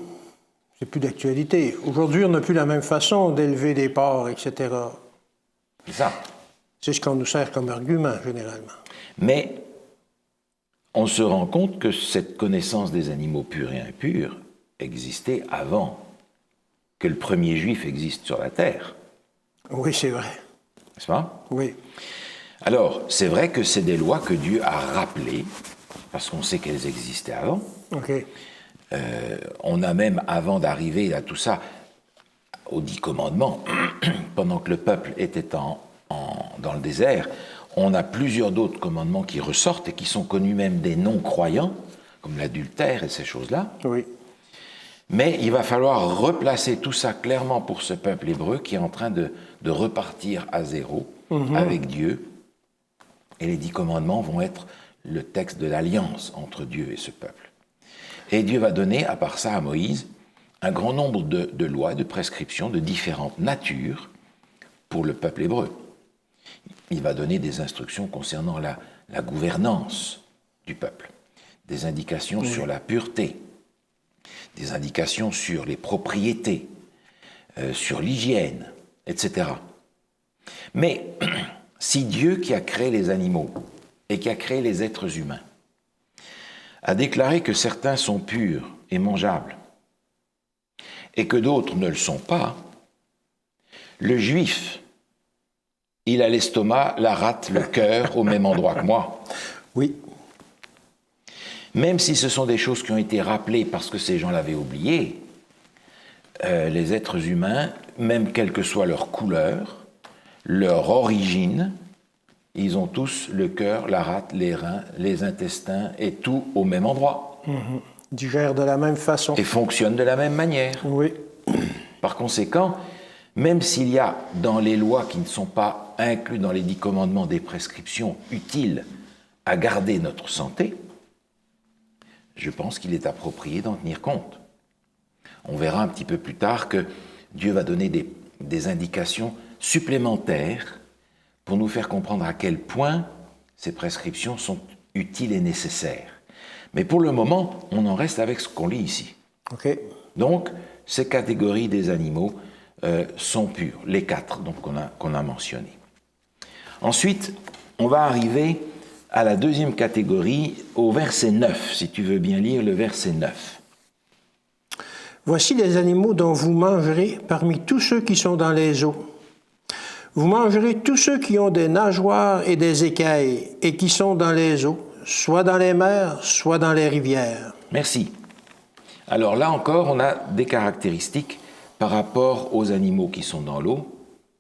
c'est plus d'actualité. Aujourd'hui, on n'a plus la même façon d'élever des porcs, etc. C'est ça. C'est ce qu'on nous sert comme argument, généralement. Mais on se rend compte que cette connaissance des animaux purs et impurs existait avant que le premier Juif existe sur la terre. Oui, c'est vrai. N'est-ce pas? Oui. Alors, c'est vrai que c'est des lois que Dieu a rappelées, parce qu'on sait qu'elles existaient avant. OK. On a même, avant d'arriver à tout ça, aux 10 commandements, pendant que le peuple était dans le désert, on a plusieurs d'autres commandements qui ressortent et qui sont connus même des non-croyants, comme l'adultère et ces choses-là. Oui. Mais il va falloir replacer tout ça clairement pour ce peuple hébreu qui est en train de repartir à zéro avec Dieu. Et les 10 commandements vont être le texte de l'alliance entre Dieu et ce peuple. Et Dieu va donner, à part ça, à Moïse, un grand nombre de lois, de prescriptions de différentes natures pour le peuple hébreu. Il va donner des instructions concernant la gouvernance du peuple, des indications sur la pureté, des indications sur les propriétés, sur l'hygiène, etc. Mais si Dieu qui a créé les animaux et qui a créé les êtres humains a déclaré que certains sont purs et mangeables et que d'autres ne le sont pas, le juif, il a l'estomac, la rate, le cœur au même endroit que moi. Oui. Même si ce sont des choses qui ont été rappelées parce que ces gens l'avaient oublié, les êtres humains, même quelle que soit leur couleur, leur origine, ils ont tous le cœur, la rate, les reins, les intestins et tout au même endroit. Digèrent de la même façon. Et fonctionnent de la même manière. Oui. Par conséquent, même s'il y a dans les lois qui ne sont pas inclus dans les 10 commandements des prescriptions utiles à garder notre santé, je pense qu'il est approprié d'en tenir compte. On verra un petit peu plus tard que Dieu va donner des indications supplémentaires pour nous faire comprendre à quel point ces prescriptions sont utiles et nécessaires. Mais pour le moment, on en reste avec ce qu'on lit ici. OK. Donc, ces catégories des animaux sont pures, les 4 donc, qu'on a mentionnés. Ensuite, on va arriver à la deuxième catégorie, au verset 9, si tu veux bien lire le verset 9. Voici les animaux dont vous mangerez parmi tous ceux qui sont dans les eaux. Vous mangerez tous ceux qui ont des nageoires et des écailles et qui sont dans les eaux, soit dans les mers, soit dans les rivières. Merci. Alors là encore, on a des caractéristiques par rapport aux animaux qui sont dans l'eau,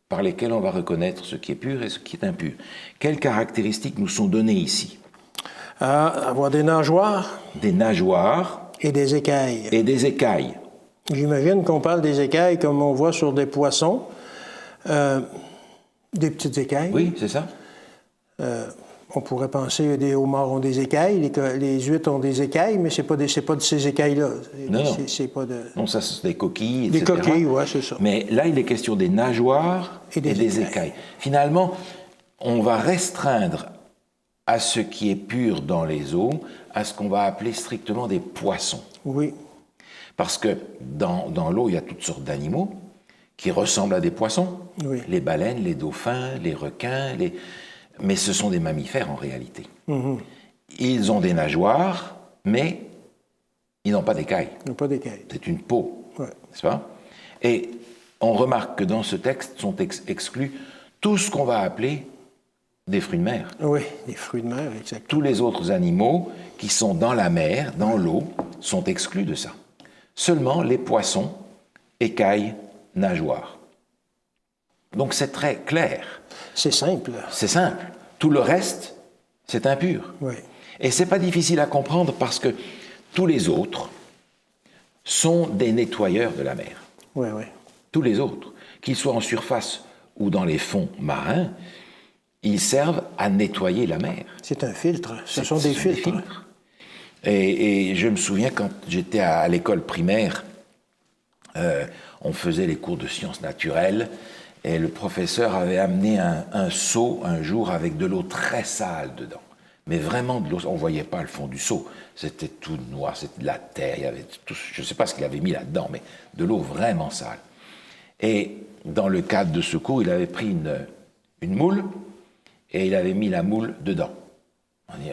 par lesquels on va reconnaître ce qui est pur et ce qui est impur. Quelles caractéristiques nous sont données ici? Avoir des nageoires. Des nageoires. Et des écailles. Et des écailles. J'imagine qu'on parle des écailles comme on voit sur des poissons, des petites écailles. Oui, c'est ça. On pourrait penser que les homards ont des écailles, les huîtres ont des écailles, mais c'est pas de ces écailles-là. Non, non. C'est pas de... Non, ça, c'est des coquilles, Des etc. coquilles, oui, c'est ça. Mais là, il est question des nageoires et des écailles. Finalement, on va restreindre à ce qui est pur dans les eaux, à ce qu'on va appeler strictement des poissons. Oui. Parce que dans l'eau, il y a toutes sortes d'animaux qui ressemblent à des poissons. Oui. Les baleines, les dauphins, les requins, mais ce sont des mammifères en réalité. Mm-hmm. Ils ont des nageoires, mais ils n'ont pas d'écailles. Ils n'ont pas d'écailles. C'est une peau, Ouais. n'est-ce pas? Et on remarque que dans ce texte sont exclus tout ce qu'on va appeler des fruits de mer. Oui, les fruits de mer, exactement. Tous les autres animaux qui sont dans la mer, dans l'eau, sont exclus de ça. Seulement les poissons, écailles, nageoires. Donc c'est très clair. C'est simple. C'est simple. Tout le reste, c'est impur. Oui. Et c'est pas difficile à comprendre parce que tous les autres sont des nettoyeurs de la mer. Oui, oui. Tous les autres, qu'ils soient en surface ou dans les fonds marins, ils servent à nettoyer la mer. C'est un filtre. Ce sont des filtres. Et je me souviens quand j'étais à l'école primaire, on faisait les cours de sciences naturelles et le professeur avait amené un seau un jour avec de l'eau très sale dedans. Mais vraiment de l'eau, on ne voyait pas le fond du seau. C'était tout noir, c'était de la terre, il y avait tout, je ne sais pas ce qu'il avait mis là-dedans, mais de l'eau vraiment sale. Et dans le cadre de ce cours, il avait pris une moule et il avait mis la moule dedans. On dit,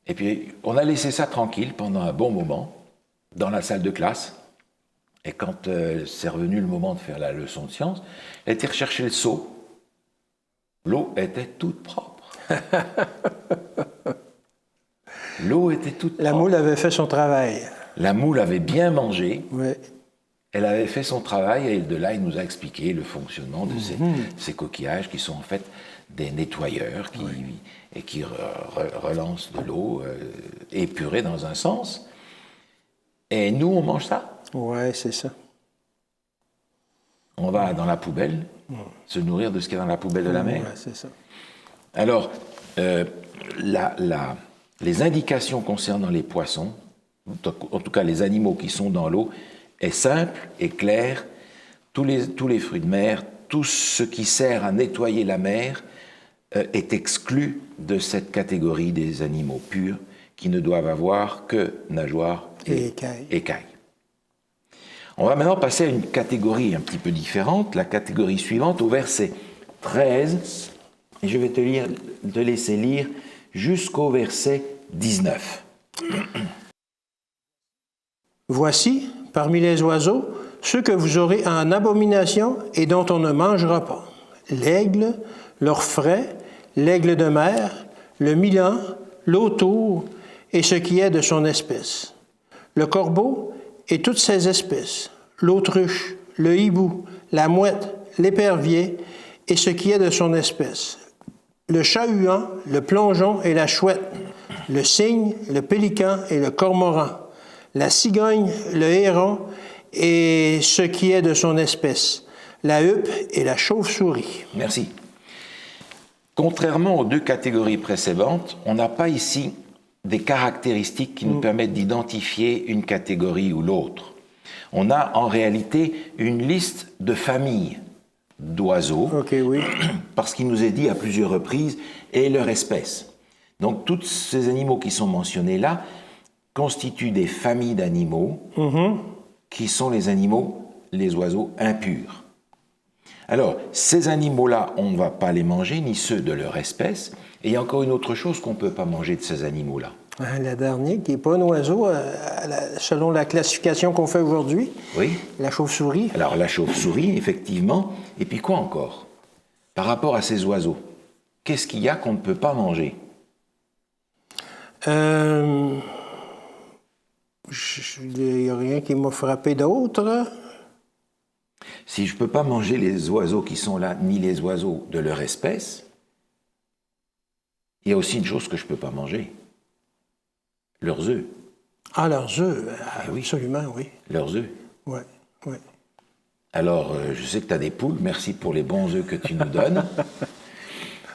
Et puis on a laissé ça tranquille pendant un bon moment dans la salle de classe. Et quand c'est revenu le moment de faire la leçon de sciences, elle était rechercher le seau. L'eau était toute propre. L'eau était toute propre. La moule avait fait son travail. La moule avait bien mangé. Oui. Elle avait fait son travail et de là, il nous a expliqué le fonctionnement de ces coquillages qui sont en fait des nettoyeurs qui relancent de l'eau épurée dans un sens. Et nous, on mange ça. Oui, c'est ça. On va dans la poubelle se nourrir de ce qu'il y a dans la poubelle de la mer. Oui, c'est ça. Alors, les indications concernant les poissons, en tout cas les animaux qui sont dans l'eau, est simple et clair. Tous les fruits de mer, tout ce qui sert à nettoyer la mer est exclu de cette catégorie des animaux purs qui ne doivent avoir que nageoires et écailles. On va maintenant passer à une catégorie un petit peu différente, la catégorie suivante, au verset 13. Et je vais te laisser lire jusqu'au verset 19. Voici, parmi les oiseaux, ceux que vous aurez en abomination et dont on ne mangera pas. L'aigle, l'orfraie, l'aigle de mer, le milan, l'autour et ce qui est de son espèce. Le corbeau et toutes ses espèces, l'autruche, le hibou, la mouette, l'épervier et ce qui est de son espèce. Le chat-huant, le plongeon et la chouette, le cygne, le pélican et le cormoran, la cigogne, le héron et ce qui est de son espèce, la huppe et la chauve-souris. Merci. Contrairement aux deux catégories précédentes, on n'a pas ici des caractéristiques qui nous permettent d'identifier une catégorie ou l'autre. On a en réalité une liste de familles d'oiseaux, OK, oui. parce qu'il nous est dit à plusieurs reprises, et leur espèce. Donc, tous ces animaux qui sont mentionnés là constituent des familles d'animaux qui sont les animaux, les oiseaux impurs. Alors, ces animaux-là, on ne va pas les manger, ni ceux de leur espèce. Et il y a encore une autre chose qu'on ne peut pas manger de ces animaux-là. Le dernier, qui n'est pas un oiseau, selon la classification qu'on fait aujourd'hui, Oui. la chauve-souris. Alors, la chauve-souris, effectivement. Et puis quoi encore? Par rapport à ces oiseaux, qu'est-ce qu'il y a qu'on ne peut pas manger? Il n'y a rien qui m'a frappé d'autre. Si je ne peux pas manger les oiseaux qui sont là, ni les oiseaux de leur espèce, il y a aussi une chose que je ne peux pas manger. Leurs œufs. Ah, leurs œufs, oui. Absolument, oui. Leurs œufs. Oui, oui. Alors, je sais que tu as des poules, merci pour les bons œufs que tu nous donnes.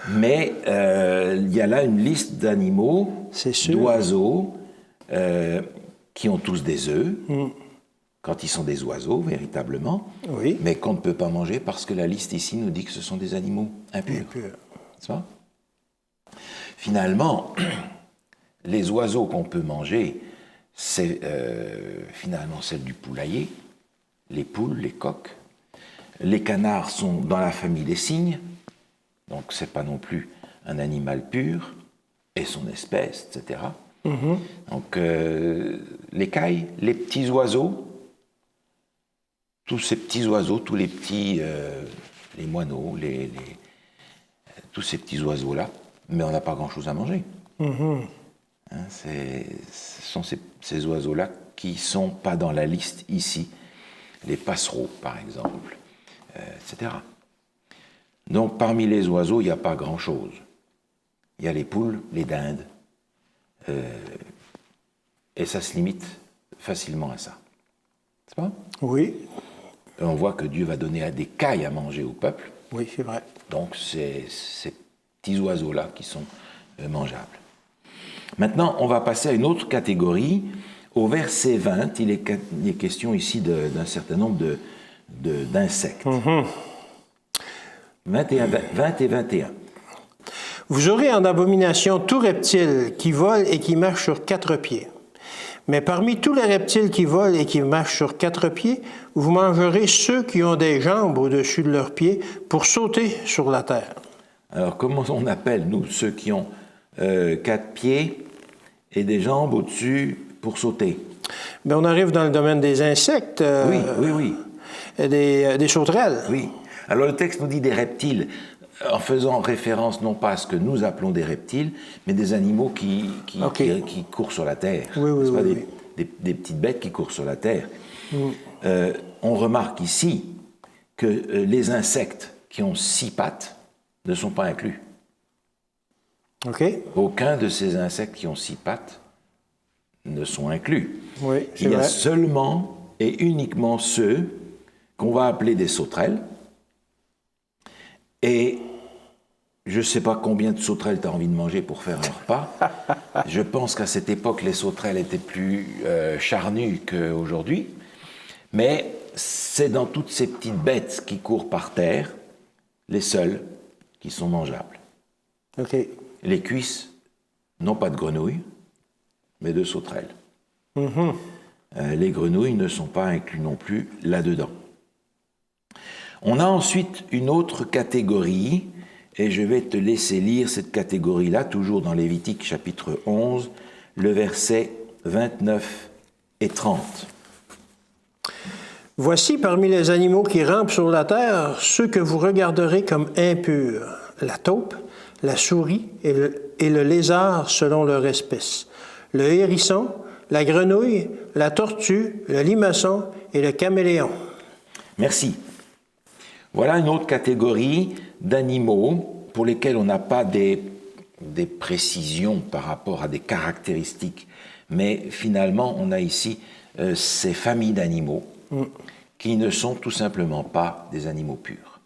Mais il y a là une liste d'animaux, d'oiseaux, qui ont tous des œufs, quand ils sont des oiseaux, véritablement, oui. mais qu'on ne peut pas manger parce que la liste ici nous dit que ce sont des animaux impurs. N'est-ce pas? Finalement, les oiseaux qu'on peut manger, c'est finalement celle du poulailler, les poules, les coqs. Les canards sont dans la famille des cygnes, donc c'est pas non plus un animal pur, et son espèce, etc. Donc les cailles, les petits oiseaux, tous ces petits oiseaux, tous les petits, les moineaux, tous ces petits oiseaux-là, mais on n'a pas grand-chose à manger. Ce sont ces oiseaux-là qui ne sont pas dans la liste ici, les passereaux par exemple, etc. Donc parmi les oiseaux, il n'y a pas grand-chose. Il y a les poules, les dindes, et ça se limite facilement à ça. C'est pas? Oui. Et on voit que Dieu va donner des cailles à manger au peuple. Oui, c'est vrai. Donc c'est ces petits oiseaux-là qui sont mangeables. Maintenant, on va passer à une autre catégorie. Au verset 20, il est question ici d'un certain nombre d'insectes. 20 et 21. Vous aurez en abomination tout reptile qui vole et qui marche sur 4 pieds. Mais parmi tous les reptiles qui volent et qui marchent sur 4 pieds, vous mangerez ceux qui ont des jambes au-dessus de leurs pieds pour sauter sur la terre. Alors, comment on appelle, nous, ceux qui ont 4 pieds et des jambes au-dessus pour sauter? Bien, on arrive dans le domaine des insectes. Oui. Des sauterelles. Oui. Alors, le texte nous dit des reptiles, en faisant référence non pas à ce que nous appelons des reptiles, mais des animaux qui courent sur la terre. Des petites bêtes qui courent sur la terre. On remarque ici que les insectes qui ont 6 pattes ne sont pas inclus. Aucun de ces insectes qui ont 6 pattes ne sont inclus. Il y a seulement et uniquement ceux qu'on va appeler des sauterelles. Et je ne sais pas combien de sauterelles tu as envie de manger pour faire un repas. Je pense qu'à cette époque, les sauterelles étaient plus charnues qu'aujourd'hui. Mais c'est dans toutes ces petites bêtes qui courent par terre, les seules qui sont mangeables. Les cuisses, non pas de grenouilles, mais de sauterelles. Les grenouilles ne sont pas inclus non plus là-dedans. On a ensuite une autre catégorie, et je vais te laisser lire cette catégorie-là, toujours dans Lévitique chapitre 11, le verset 29 et 30. Voici parmi les animaux qui rampent sur la terre ceux que vous regarderez comme impurs, la taupe, la souris et le lézard selon leur espèce, le hérisson, la grenouille, la tortue, le limaçon et le caméléon. Merci. Voilà une autre catégorie d'animaux pour lesquels on n'a pas des précisions par rapport à des caractéristiques, mais finalement on a ici ces familles d'animaux qui ne sont tout simplement pas des animaux purs.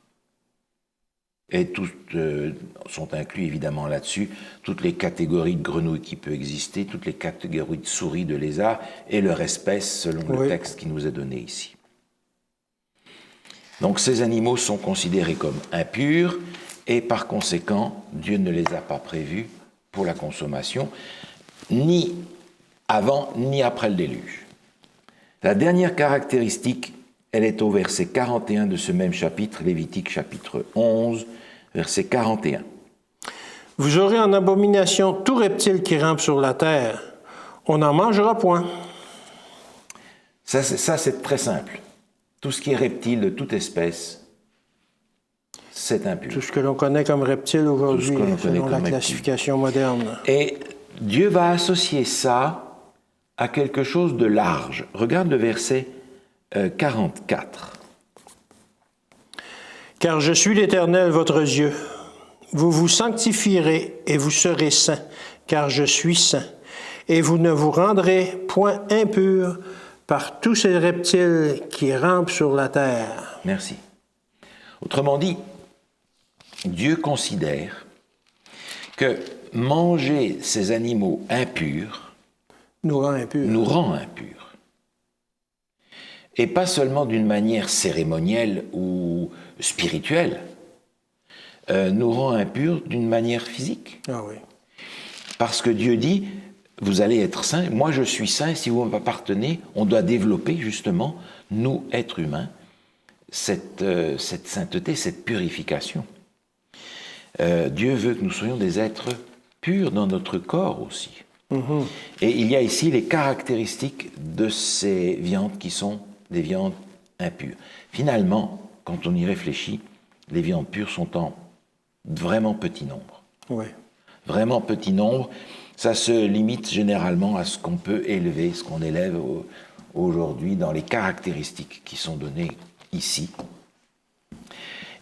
Et tous sont inclus évidemment là-dessus, toutes les catégories de grenouilles qui peuvent exister, toutes les catégories de souris, de lézards et leur espèce selon le texte qui nous est donné ici. Donc ces animaux sont considérés comme impurs et par conséquent, Dieu ne les a pas prévus pour la consommation, ni avant ni après le déluge. La dernière caractéristique, elle est au verset 41 de ce même chapitre, Lévitique chapitre 11, verset 41. Vous aurez en abomination tout reptile qui rampe sur la terre. On n'en mangera point. Ça, c'est très simple. Tout ce qui est reptile de toute espèce, c'est impur. Tout ce que l'on connaît comme reptile aujourd'hui, selon la classification moderne. Et Dieu va associer ça à quelque chose de large. Regarde le verset 44. « Car je suis l'Éternel, votre Dieu. Vous vous sanctifierez et vous serez saints, car je suis saint. Et vous ne vous rendrez point impurs par tous ces reptiles qui rampent sur la terre. » Merci. Autrement dit, Dieu considère que manger ces animaux impurs nous rend impurs. Et pas seulement d'une manière cérémonielle ou spirituelle, nous rend impurs d'une manière physique. Ah oui. Parce que Dieu dit, vous allez être saints, moi je suis saint, si vous m'appartenez, on doit développer justement, nous, êtres humains, cette sainteté, cette purification. Dieu veut que nous soyons des êtres purs dans notre corps aussi. Mm-hmm. Et il y a ici les caractéristiques de ces viandes qui sont des viandes impures. Finalement, quand on y réfléchit, les viandes pures sont en vraiment petit nombre. Oui. Vraiment petit nombre. Ça se limite généralement à ce qu'on peut élever, ce qu'on élève aujourd'hui dans les caractéristiques qui sont données ici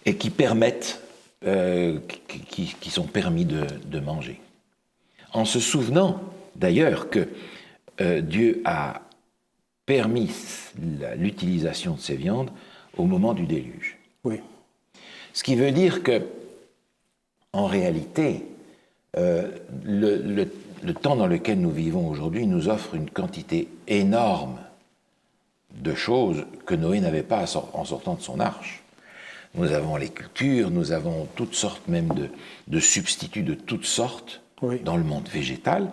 et qui permettent, qui sont permis de manger. En se souvenant d'ailleurs que Dieu a permis l'utilisation de ces viandes au moment du déluge. Oui. Ce qui veut dire que, en réalité, le temps dans lequel nous vivons aujourd'hui nous offre une quantité énorme de choses que Noé n'avait pas en sortant de son arche. Nous avons les cultures, nous avons toutes sortes même de substituts de toutes sortes oui. dans le monde végétal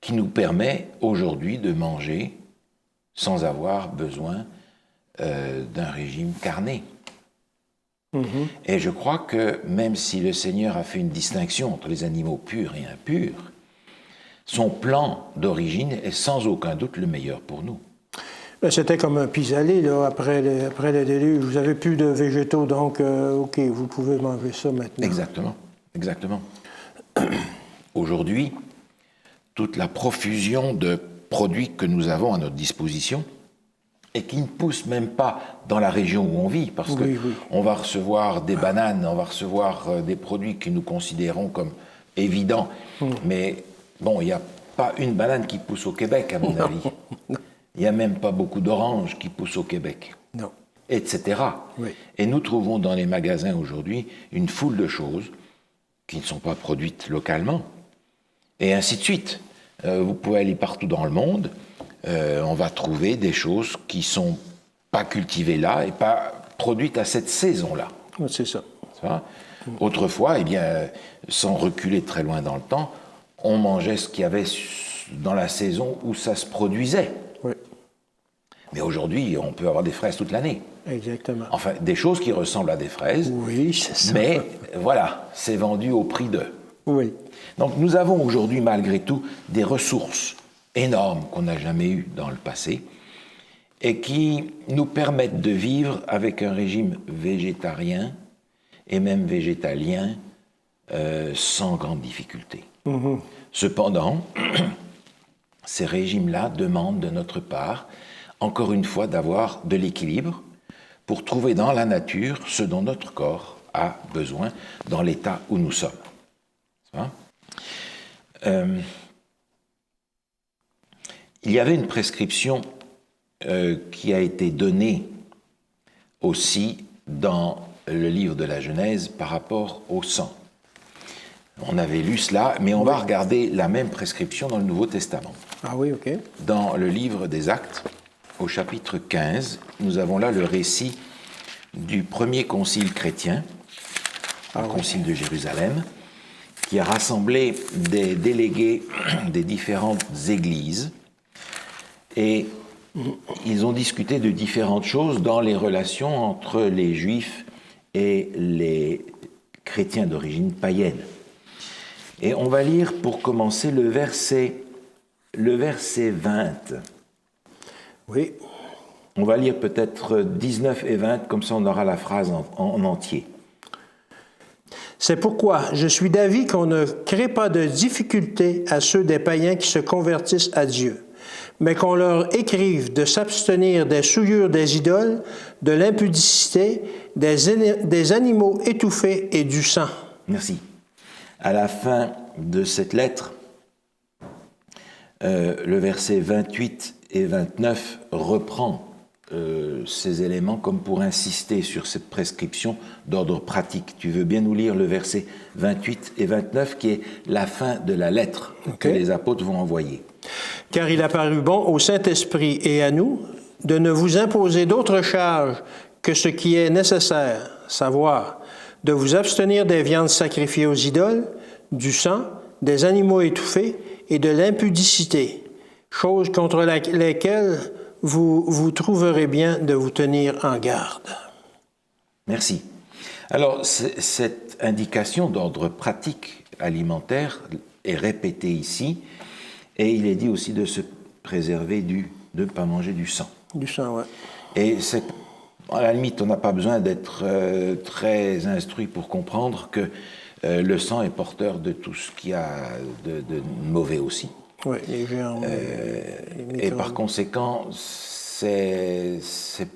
qui nous permet aujourd'hui de manger sans avoir besoin d'un régime carné. Mm-hmm. Et je crois que même si le Seigneur a fait une distinction entre les animaux purs et impurs, son plan d'origine est sans aucun doute le meilleur pour nous. C'était comme un pis-aller, là, après le déluge. Vous n'avez plus de végétaux, donc, OK, vous pouvez manger ça maintenant. Exactement, exactement. Aujourd'hui, toute la profusion de produits que nous avons à notre disposition et qui ne poussent même pas dans la région où on vit, parce oui, qu'on va recevoir des bananes, on va recevoir des produits que nous considérons comme évidents, mais bon, il n'y a pas une banane qui pousse au Québec, à mon avis. Il n'y a même pas beaucoup d'oranges qui poussent au Québec. Non. Etc. Oui. Et nous trouvons dans les magasins aujourd'hui une foule de choses qui ne sont pas produites localement, et ainsi de suite. Vous pouvez aller partout dans le monde, on va trouver des choses qui ne sont pas cultivées là et pas produites à cette saison-là. C'est ça. Autrefois, eh bien, sans reculer très loin dans le temps, on mangeait ce qu'il y avait dans la saison où ça se produisait. Oui. Mais aujourd'hui, on peut avoir des fraises toute l'année. Exactement. Enfin, des choses qui ressemblent à des fraises. Oui, c'est ça. Mais voilà, c'est vendu au prix de. Oui. Donc nous avons aujourd'hui, malgré tout, des ressources énormes qu'on n'a jamais eues dans le passé et qui nous permettent de vivre avec un régime végétarien et même végétalien sans grande difficulté. Mm-hmm. Cependant, ces régimes-là demandent de notre part, encore une fois, d'avoir de l'équilibre pour trouver dans la nature ce dont notre corps a besoin dans l'état où nous sommes. Il y avait une prescription qui a été donnée aussi dans le livre de la Genèse par rapport au sang. On avait lu cela, mais on va regarder la même prescription dans le Nouveau Testament. Ah oui, OK. Dans le livre des Actes, au chapitre 15, nous avons là le récit du premier concile chrétien, le concile de Jérusalem, qui a rassemblé des délégués des différentes églises et ils ont discuté de différentes choses dans les relations entre les Juifs et les chrétiens d'origine païenne. Et on va lire pour commencer le verset 20. Oui. On va lire peut-être 19 et 20, comme ça on aura la phrase en entier. C'est pourquoi je suis d'avis qu'on ne crée pas de difficulté à ceux des païens qui se convertissent à Dieu, mais qu'on leur écrive de s'abstenir des souillures des idoles, de l'impudicité, des animaux étouffés et du sang. Merci. À la fin de cette lettre, le verset 28 et 29 reprend ces éléments comme pour insister sur cette prescription d'ordre pratique. Tu veux bien nous lire le verset 28 et 29 qui est la fin de la lettre que les apôtres vont envoyer. « Car il a paru bon au Saint-Esprit et à nous de ne vous imposer d'autre charge que ce qui est nécessaire, savoir de vous abstenir des viandes sacrifiées aux idoles, du sang, des animaux étouffés et de l'impudicité, choses contre lesquelles vous trouverez bien de vous tenir en garde. » Merci. Alors, cette indication d'ordre pratique alimentaire est répétée ici, et il est dit aussi de se préserver de ne pas manger du sang. Du sang, oui. Et à la limite, on n'a pas besoin d'être très instruit pour comprendre que le sang est porteur de tout ce qu'il y a de mauvais aussi. Oui, les germes. Et par conséquent, c'est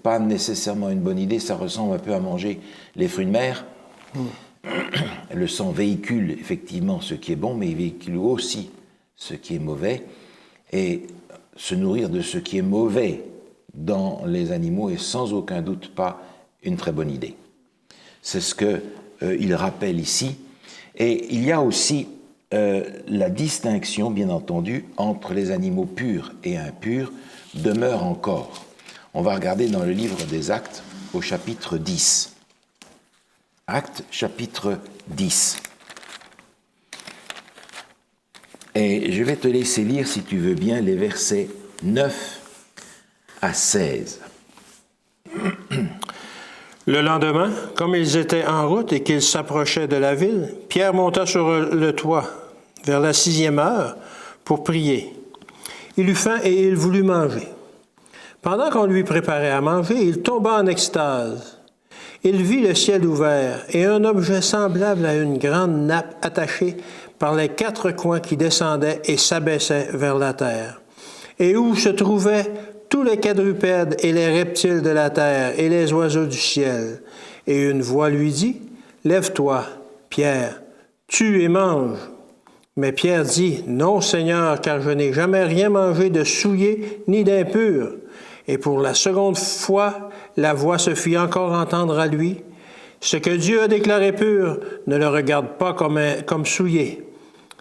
pas nécessairement une bonne idée. Ça ressemble un peu à manger les fruits de mer. Le sang véhicule effectivement ce qui est bon, mais il véhicule aussi ce qui est mauvais. Et se nourrir de ce qui est mauvais dans les animaux est sans aucun doute pas une très bonne idée. C'est ce qu'il rappelle ici. Et il y a aussi la distinction, bien entendu, entre les animaux purs et impurs demeure encore. On va regarder dans le livre des Actes au chapitre 10. Actes, chapitre 10. Et je vais te laisser lire, si tu veux bien, les versets 9 à 16. Le lendemain, comme ils étaient en route et qu'ils s'approchaient de la ville, Pierre monta sur le toit vers la 6e heure pour prier. Il eut faim et il voulut manger. Pendant qu'on lui préparait à manger, il tomba en extase. Il vit le ciel ouvert et un objet semblable à une grande nappe attachée par les 4 coins qui descendait et s'abaissait vers la terre, et où se trouvaient tous les quadrupèdes et les reptiles de la terre et les oiseaux du ciel. Et une voix lui dit, « Lève-toi, Pierre, tue et mange. » Mais Pierre dit, « Non, Seigneur, car je n'ai jamais rien mangé de souillé ni d'impur. » Et pour la seconde fois, la voix se fit encore entendre à lui, « Ce que Dieu a déclaré pur, ne le regarde pas comme souillé. »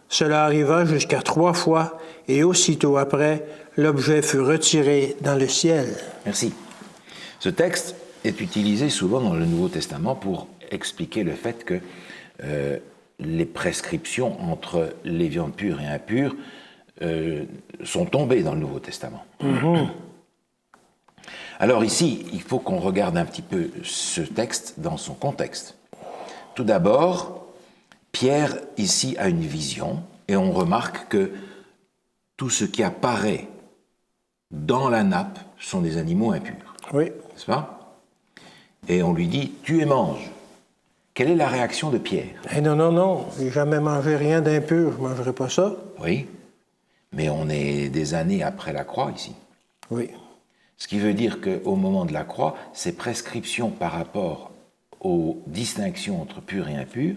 Cela arriva jusqu'à 3 fois, et aussitôt après, l'objet fut retiré dans le ciel. Merci. Ce texte est utilisé souvent dans le Nouveau Testament pour expliquer le fait que les prescriptions entre les viandes pures et impures sont tombées dans le Nouveau Testament. Alors ici, il faut qu'on regarde un petit peu ce texte dans son contexte. Tout d'abord, Pierre, ici, a une vision, et on remarque que tout ce qui apparaît dans la nappe sont des animaux impurs. Oui. N'est-ce pas? Et on lui dit, tue et mange. Quelle est la réaction de Pierre? Non, j'ai jamais mangé rien d'impur, je ne mangerai pas ça. Oui, mais on est des années après la croix ici. Oui. Ce qui veut dire qu'au moment de la croix, ces prescriptions par rapport aux distinctions entre pur et impur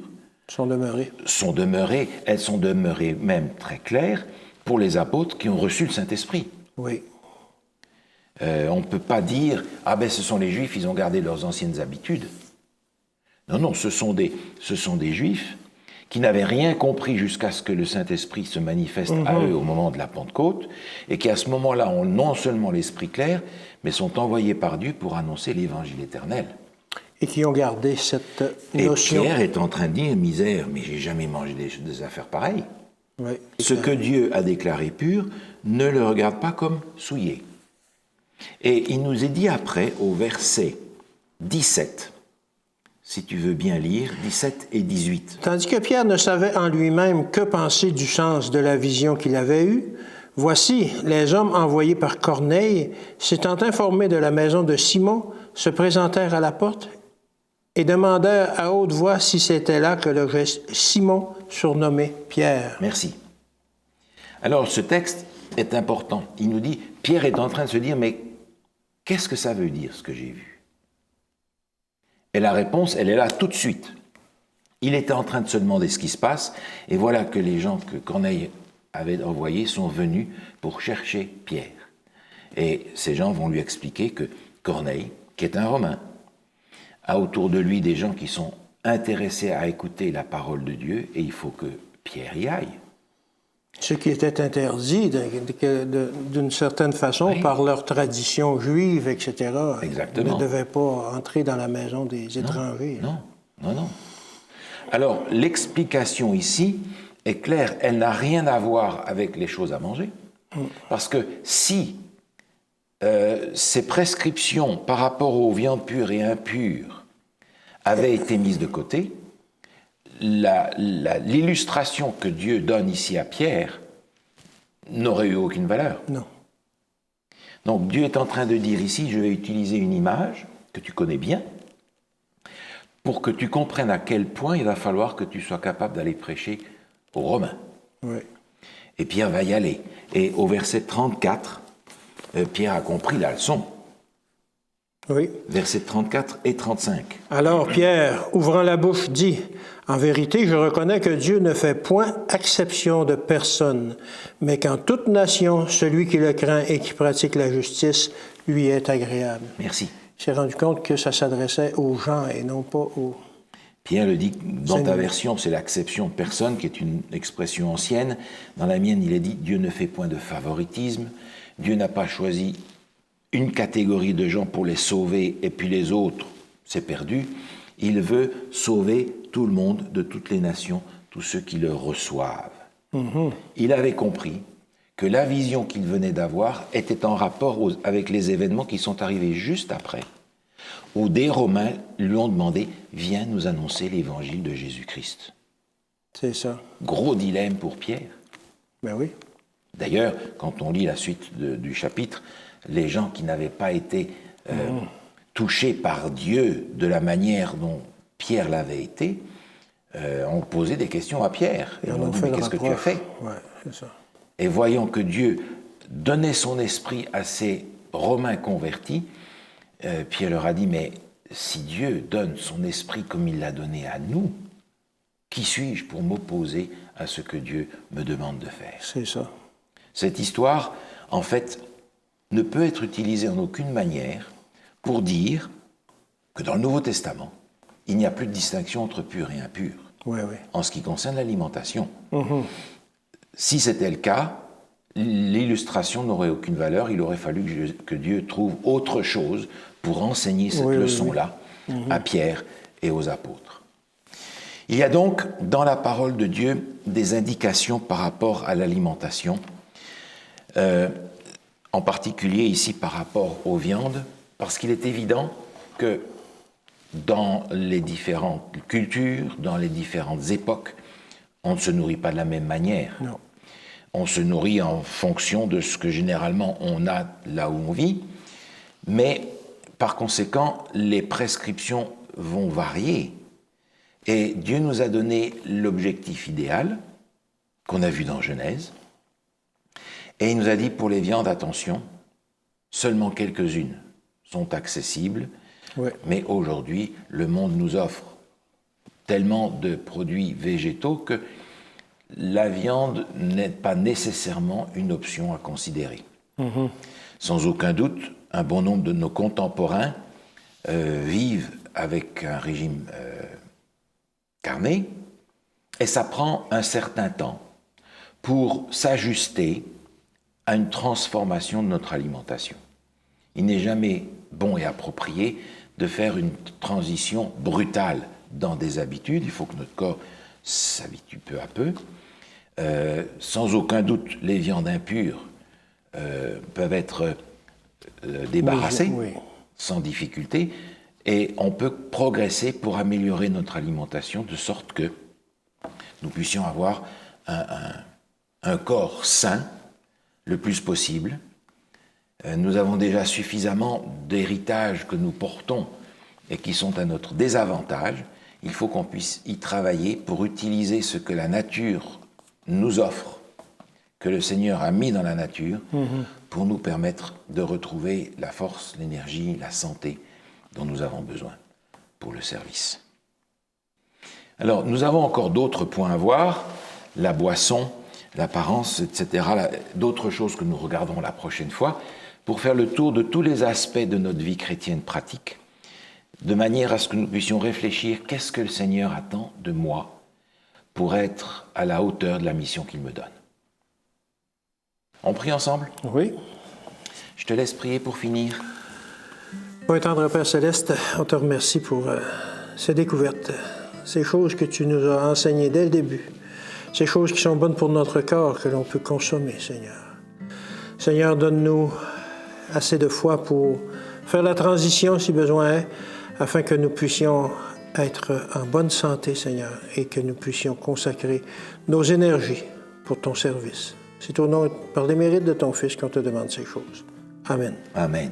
sont demeurées. Elles sont demeurées même très claires pour les apôtres qui ont reçu le Saint-Esprit. Oui. On ne peut pas dire « Ah ben ce sont les Juifs, ils ont gardé leurs anciennes habitudes ». Non, ce sont des Juifs qui n'avaient rien compris jusqu'à ce que le Saint-Esprit se manifeste à eux au moment de la Pentecôte, et qui à ce moment-là ont non seulement l'esprit clair, mais sont envoyés par Dieu pour annoncer l'évangile éternel. et qui ont gardé cette Et notion. Pierre est en train de dire, misère, mais j'ai jamais mangé des affaires pareilles. Oui. Ce que Dieu a déclaré pur, ne le regarde pas comme souillé. Et il nous est dit après, au verset 17, si tu veux bien lire, 17 et 18. Tandis que Pierre ne savait en lui-même que penser du sens de la vision qu'il avait eue, voici, les hommes envoyés par Corneille, s'étant informés de la maison de Simon, se présentèrent à la porte et demandèrent à haute voix si c'était là que logeait Simon, surnommé Pierre. Merci. Alors ce texte est important. Il nous dit, Pierre est en train de se dire, mais qu'est-ce que ça veut dire ce que j'ai vu? Et la réponse, elle est là tout de suite. Il était en train de se demander ce qui se passe, et voilà que les gens que Corneille avait envoyés sont venus pour chercher Pierre. Et ces gens vont lui expliquer que Corneille, qui est un Romain, a autour de lui des gens qui sont intéressés à écouter la parole de Dieu, et il faut que Pierre y aille. Ce qui était interdit d'une certaine façon Oui. par leur tradition juive, etc. Exactement. Ils ne devaient pas entrer dans la maison des étrangers. Non, non, non. Alors, l'explication ici est claire, elle n'a rien à voir avec les choses à manger. Parce que si ces prescriptions par rapport aux viandes pures et impures avaient été mises de côté, l'illustration que Dieu donne ici à Pierre n'aurait eu aucune valeur. Non. Donc Dieu est en train de dire ici, je vais utiliser une image que tu connais bien, pour que tu comprennes à quel point il va falloir que tu sois capable d'aller prêcher aux Romains. Oui. Et Pierre va y aller. Et au verset 34, Pierre a compris la leçon. Oui. Versets 34 et 35. Alors Pierre, ouvrant la bouche, dit, « En vérité, je reconnais que Dieu ne fait point exception de personne, mais qu'en toute nation, celui qui le craint et qui pratique la justice lui est agréable. » Merci. Il s'est rendu compte que ça s'adressait aux gens et non pas aux... Pierre le dit, dans ta Seigneur. version, c'est l'acception de personne, qui est une expression ancienne. Dans la mienne, il est dit, Dieu ne fait point de favoritisme. Dieu n'a pas choisi une catégorie de gens pour les sauver, et puis les autres, c'est perdu. Il veut sauver tout le monde, de toutes les nations, tous ceux qui le reçoivent. Il avait compris que la vision qu'il venait d'avoir était en rapport avec les événements qui sont arrivés juste après, où des Romains lui ont demandé « Viens nous annoncer l'évangile de Jésus-Christ ». C'est ça. Gros dilemme pour Pierre. Ben oui. D'ailleurs, quand on lit la suite du chapitre, les gens qui n'avaient pas été touchés par Dieu de la manière dont Pierre l'avait été, ont posé des questions à Pierre. Et on a dit, mais qu'est-ce que tu as fait? Oui, c'est ça. Et voyant que Dieu donnait son esprit à ces Romains convertis, Pierre leur a dit, mais si Dieu donne son esprit comme il l'a donné à nous, qui suis-je pour m'opposer à ce que Dieu me demande de faire? C'est ça. Cette histoire, en fait, ne peut être utilisée en aucune manière pour dire que dans le Nouveau Testament, il n'y a plus de distinction entre pur et impur, Oui, oui. en ce qui concerne l'alimentation. Si c'était le cas, l'illustration n'aurait aucune valeur, il aurait fallu que Dieu trouve autre chose pour enseigner cette leçon-là à Pierre et aux apôtres. Il y a donc dans la parole de Dieu des indications par rapport à l'alimentation, en particulier ici par rapport aux viandes, parce qu'il est évident que dans les différentes cultures, dans les différentes époques, on ne se nourrit pas de la même manière. Non. On se nourrit en fonction de ce que généralement on a là où on vit, mais par conséquent, les prescriptions vont varier. Et Dieu nous a donné l'objectif idéal, qu'on a vu dans Genèse, et il nous a dit pour les viandes, attention, seulement quelques-unes sont accessibles, mais aujourd'hui, le monde nous offre tellement de produits végétaux que la viande n'est pas nécessairement une option à considérer. Sans aucun doute, un bon nombre de nos contemporains vivent avec un régime carné, et ça prend un certain temps pour s'ajuster à une transformation de notre alimentation. Il n'est jamais bon et approprié de faire une transition brutale dans des habitudes. Il faut que notre corps s'habitue peu à peu. Sans aucun doute, les viandes impures peuvent être débarrassées sans difficulté, et on peut progresser pour améliorer notre alimentation de sorte que nous puissions avoir un corps sain le plus possible. Nous avons déjà suffisamment d'héritages que nous portons et qui sont à notre désavantage. Il faut qu'on puisse y travailler pour utiliser ce que la nature nous offre, que le Seigneur a mis dans la nature, pour nous permettre de retrouver la force, l'énergie, la santé dont nous avons besoin pour le service. Alors, nous avons encore d'autres points à voir, la boisson, l'apparence, etc., d'autres choses que nous regarderons la prochaine fois, pour faire le tour de tous les aspects de notre vie chrétienne pratique, de manière à ce que nous puissions réfléchir, qu'est-ce que le Seigneur attend de moi pour être à la hauteur de la mission qu'il me donne. On prie ensemble? Oui. Je te laisse prier pour finir. Bon, tendre Père Céleste, on te remercie pour ces découvertes, ces choses que tu nous as enseignées dès le début, ces choses qui sont bonnes pour notre corps, que l'on peut consommer, Seigneur. Seigneur, donne-nous assez de foi pour faire la transition si besoin est, afin que nous puissions être en bonne santé, Seigneur, et que nous puissions consacrer nos énergies pour ton service. C'est au nom, par les mérites de ton Fils qu'on te demande ces choses. Amen. Amen.